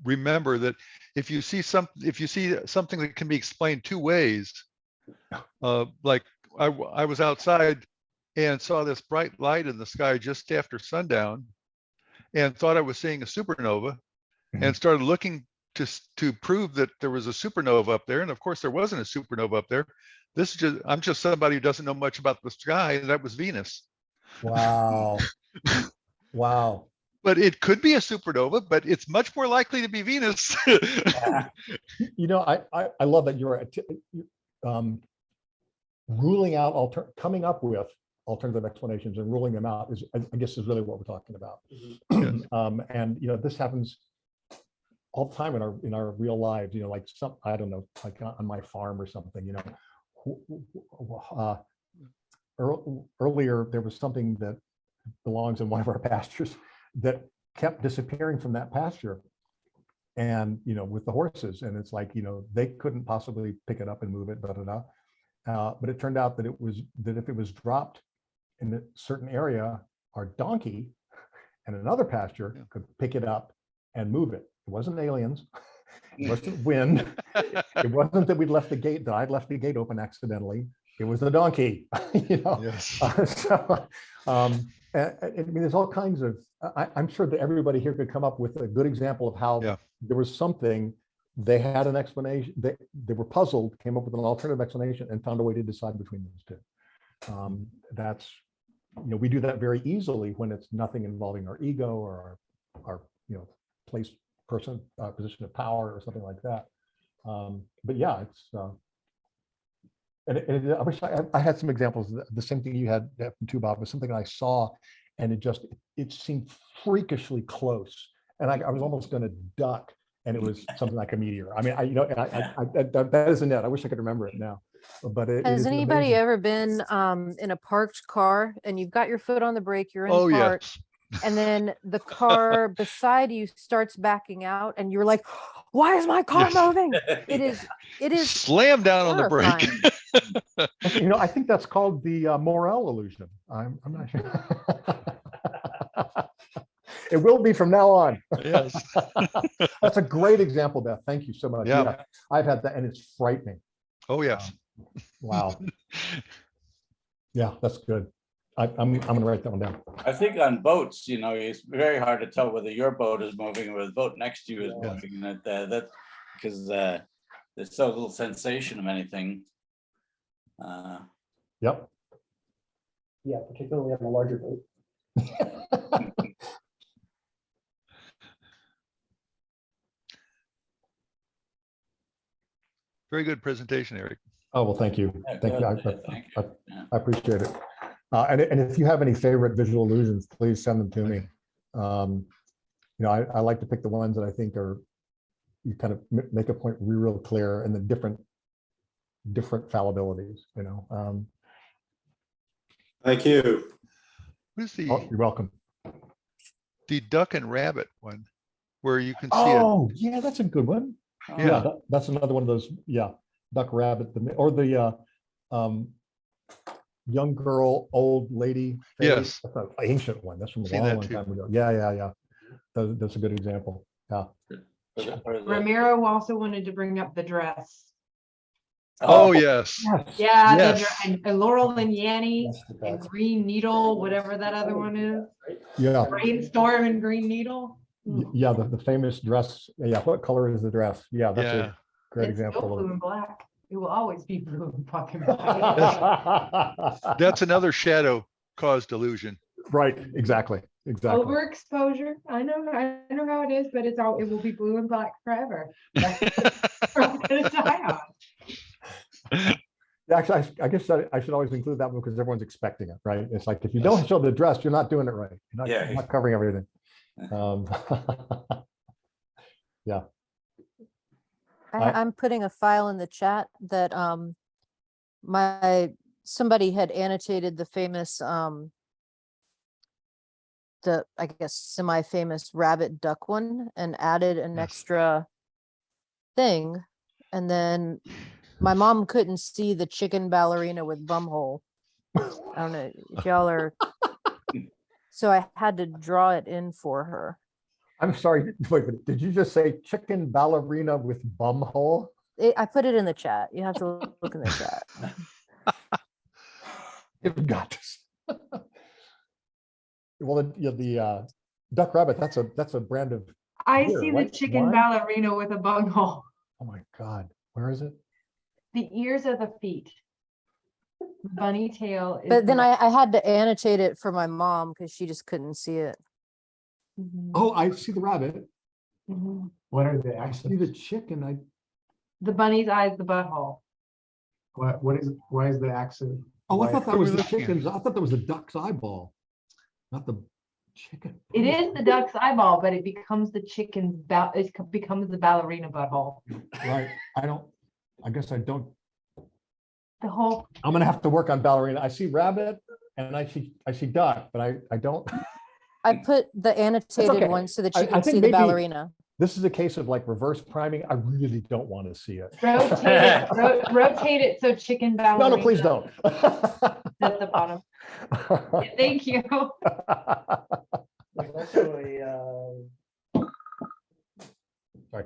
remember that if you see something that can be explained two ways, like I was outside and saw this bright light in the sky just after sundown and thought I was seeing a supernova, and started looking to prove that there was a supernova up there. And of course there wasn't a supernova up there. I'm just somebody who doesn't know much about the sky, and that was Venus. Wow. Wow. But it could be a supernova, but it's much more likely to be Venus. You know, I love that you're ruling out coming up with alternative explanations and ruling them out is, I guess, is really what we're talking about. Yes. And you know, this happens all the time in our real lives. You know, like I don't know, like on my farm or something. You know, earlier there was something that belongs in one of our pastures that kept disappearing from that pasture, and you know, with the horses, and it's like, you know, they couldn't possibly pick it up and move it, but it turned out that if it was dropped in a certain area, our donkey and another pasture could pick it up and move it. It wasn't aliens, it wasn't wind, it wasn't that I'd left the gate open accidentally. It was the donkey. You know. Yes. I mean, there's all kinds of, I'm sure that everybody here could come up with a good example of how there was something, they had an explanation, they were puzzled, came up with an alternative explanation, and found a way to decide between those two. That's, you know, we do that very easily when it's nothing involving our ego or our you know, position of power or something like that. But yeah, it's, and I wish I had some examples. The same thing you had too, Bob, was something I saw, and it seemed freakishly close, and I was almost going to duck, and it was something like a meteor. I mean, that isn't it. I wish I could remember it now. But has anybody ever been in a parked car and you've got your foot on the brake, you're in park, and then the car beside you starts backing out, and you're like, why is my car moving? It is slam down on the brake. You know, I think that's called the Morel illusion. I'm not sure. It will be from now on. Yes. That's a great example, Beth. Thank you so much. Yeah, I've had that, and it's frightening. Oh yes. Wow. Yeah, that's good. I'm going to write that one down. I think on boats, you know, it's very hard to tell whether your boat is moving or the boat next to you is moving. That because there's so little sensation of anything. Yep. Yeah, particularly on a larger boat. Very good presentation, Eric. Oh, well, thank you. Thank you. I appreciate it. And if you have any favorite visual illusions, please send them to me. You know, I like to pick the ones that I think you kind of make a point real clear, and the different fallibilities, you know. Thank you. Who's you're welcome. The duck and rabbit one, where you can see Oh, yeah, that's a good one. Yeah, that's another one of those. Yeah, duck, rabbit, or the young girl, old lady. Yes, that's an ancient one. That's from a long time ago. Yeah. That's a good example. Yeah. Ramiro also wanted to bring up the dress. Oh yes. Yeah, yes. And Laurel and Yanny and Green Needle, whatever that other one is. Yeah. Brainstorm and Green Needle. Yeah, the famous dress. Yeah, what color is the dress? Yeah, that's Yeah. a great It's still example blue of. and black. It will always be blue and fucking black. That's another shadow caused illusion. Right, exactly. Overexposure. I know how it is, but it will be blue and black forever. That's what I'm gonna die on. Actually, I guess I should always include that one because everyone's expecting it, right? It's like if you don't show the dress, you're not doing it right. You're not covering everything. Yeah. I'm putting a file in the chat that somebody had annotated the famous I guess semi-famous rabbit duck one and added an extra thing, and then my mom couldn't see the chicken ballerina with bum hole. I don't know if y'all are, so I had to draw it in for her. I'm sorry, wait, did you just say chicken ballerina with bum hole? I put it in the chat. You have to look in the chat. You've got this. Well, the duck rabbit, that's a brand of I beer, see the right? chicken Wine? ballerina with a bung hole. Oh my God, where is it? The ears are the feet. Bunny tail is. But then I had to annotate it for my mom because she just couldn't see it. Oh, I see the rabbit. What are the I see accents? the chicken. The bunny's eyes, the butthole. Why is the accent? Oh, I thought that was the looking at? chicken's. I thought that was the duck's eyeball, not the chicken. It is the duck's eyeball, but it becomes the chicken's becomes the ballerina butthole. Right. I guess I don't. The whole. I'm gonna have to work on ballerina. I see rabbit and I see duck, but I don't. I put the annotated okay. one so that I you can think see the maybe- ballerina. This is a case of like reverse priming. I really don't want to see it. Rotate it so chicken ballerina. No, please don't. At the bottom. Thank you. There's also Sorry.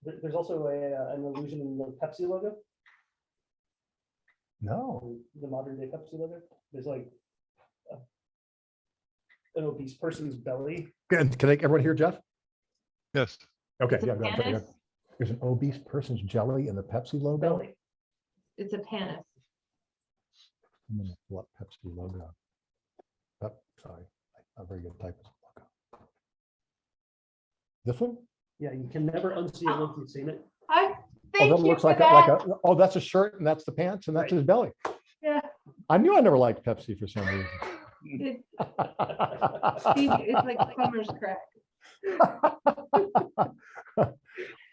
There's also an illusion in the Pepsi logo. No. The modern day Pepsi logo. There's like an obese person's belly. Can everyone hear Jeff? Yes. Okay, It's a yeah, go ahead. penis. There's an obese person's jelly in the Pepsi logo. Belly. It's a penis. I'm gonna pull up Pepsi logo. Oh, sorry, not very good typist logo. This one? Yeah, you can never unsee it once you've seen it. I Oh, thank that you looks for like that. oh, that's a shirt and that's the pants and that's his belly. Yeah. I knew I never liked Pepsi for some reason. It's like plumber's crack.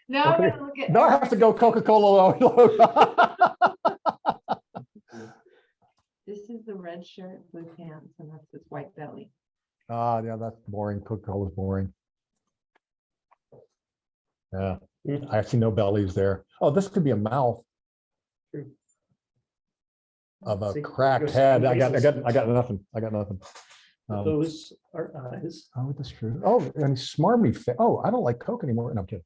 Now Okay. I'm gonna look at. Now I have to go Coca-Cola logo. This is the red shirt, blue pants, and that's his white belly. Yeah, that's boring. Coca-Cola's boring. Yeah, I see no bellies there. Oh, this could be a mouth True. of a See, cracked goes head. I faces. got nothing. Those are eyes. Oh, that's true. Oh, and smarmy face. Oh, I don't like Coke anymore. No, I'm kidding.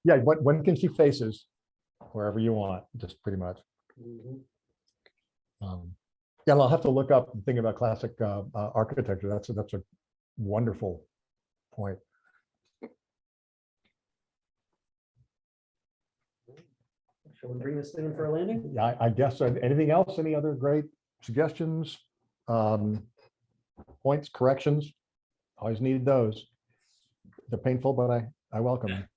Yeah, when can see faces? Wherever you want, just pretty much. Yeah, I'll have to look up the thing about classic architecture. That's a wonderful point. Shall we bring this thing in for a landing? Yeah, I guess so. Anything else? Any other great suggestions, points, corrections? Always needed those. They're painful, but I welcome them.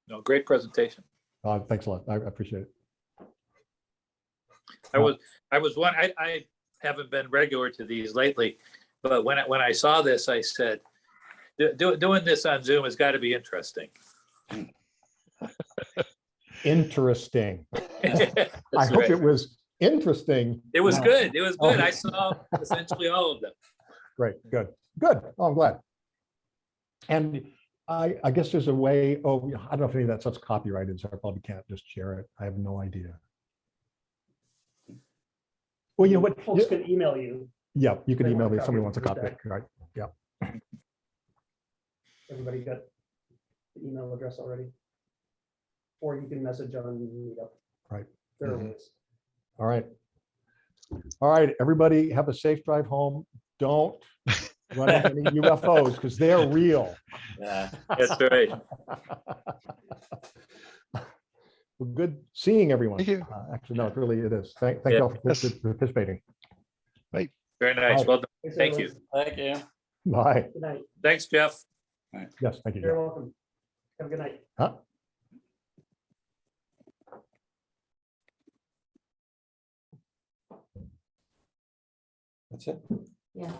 No, great presentation. Thanks a lot. I appreciate it. I haven't been regular to these lately, but when I saw this, I said, doing this on Zoom has got to be interesting. Interesting. I hope right. it was interesting. It was No. good. It was good. Oh. I saw essentially all of them. Great, good. Oh, I'm glad. And I guess there's a way, I don't know if any of that stuff's copyrighted, so I probably can't just share it. I have no idea. Well, you know what? Folks can email you. Yeah, you can They email want me a if somebody copy wants a of copy, that. right? Yeah. Everybody got the email address already? Or you can message on Meetup. Right. There are ways. All right. All right, everybody have a safe drive home. Don't run into any UFOs because they're real. Yeah. That's right. Well, good seeing everyone. Thank you. Actually, no, it really it is. Thank Yeah. you all for Yes. participating. Very nice. Right. Well done. Thanks, Thank everyone. you. Thank you. Bye. Good night. Thanks, Jeff. Yes, thank you. You're Jeff. welcome. Have a good night. Huh? That's it. Yeah.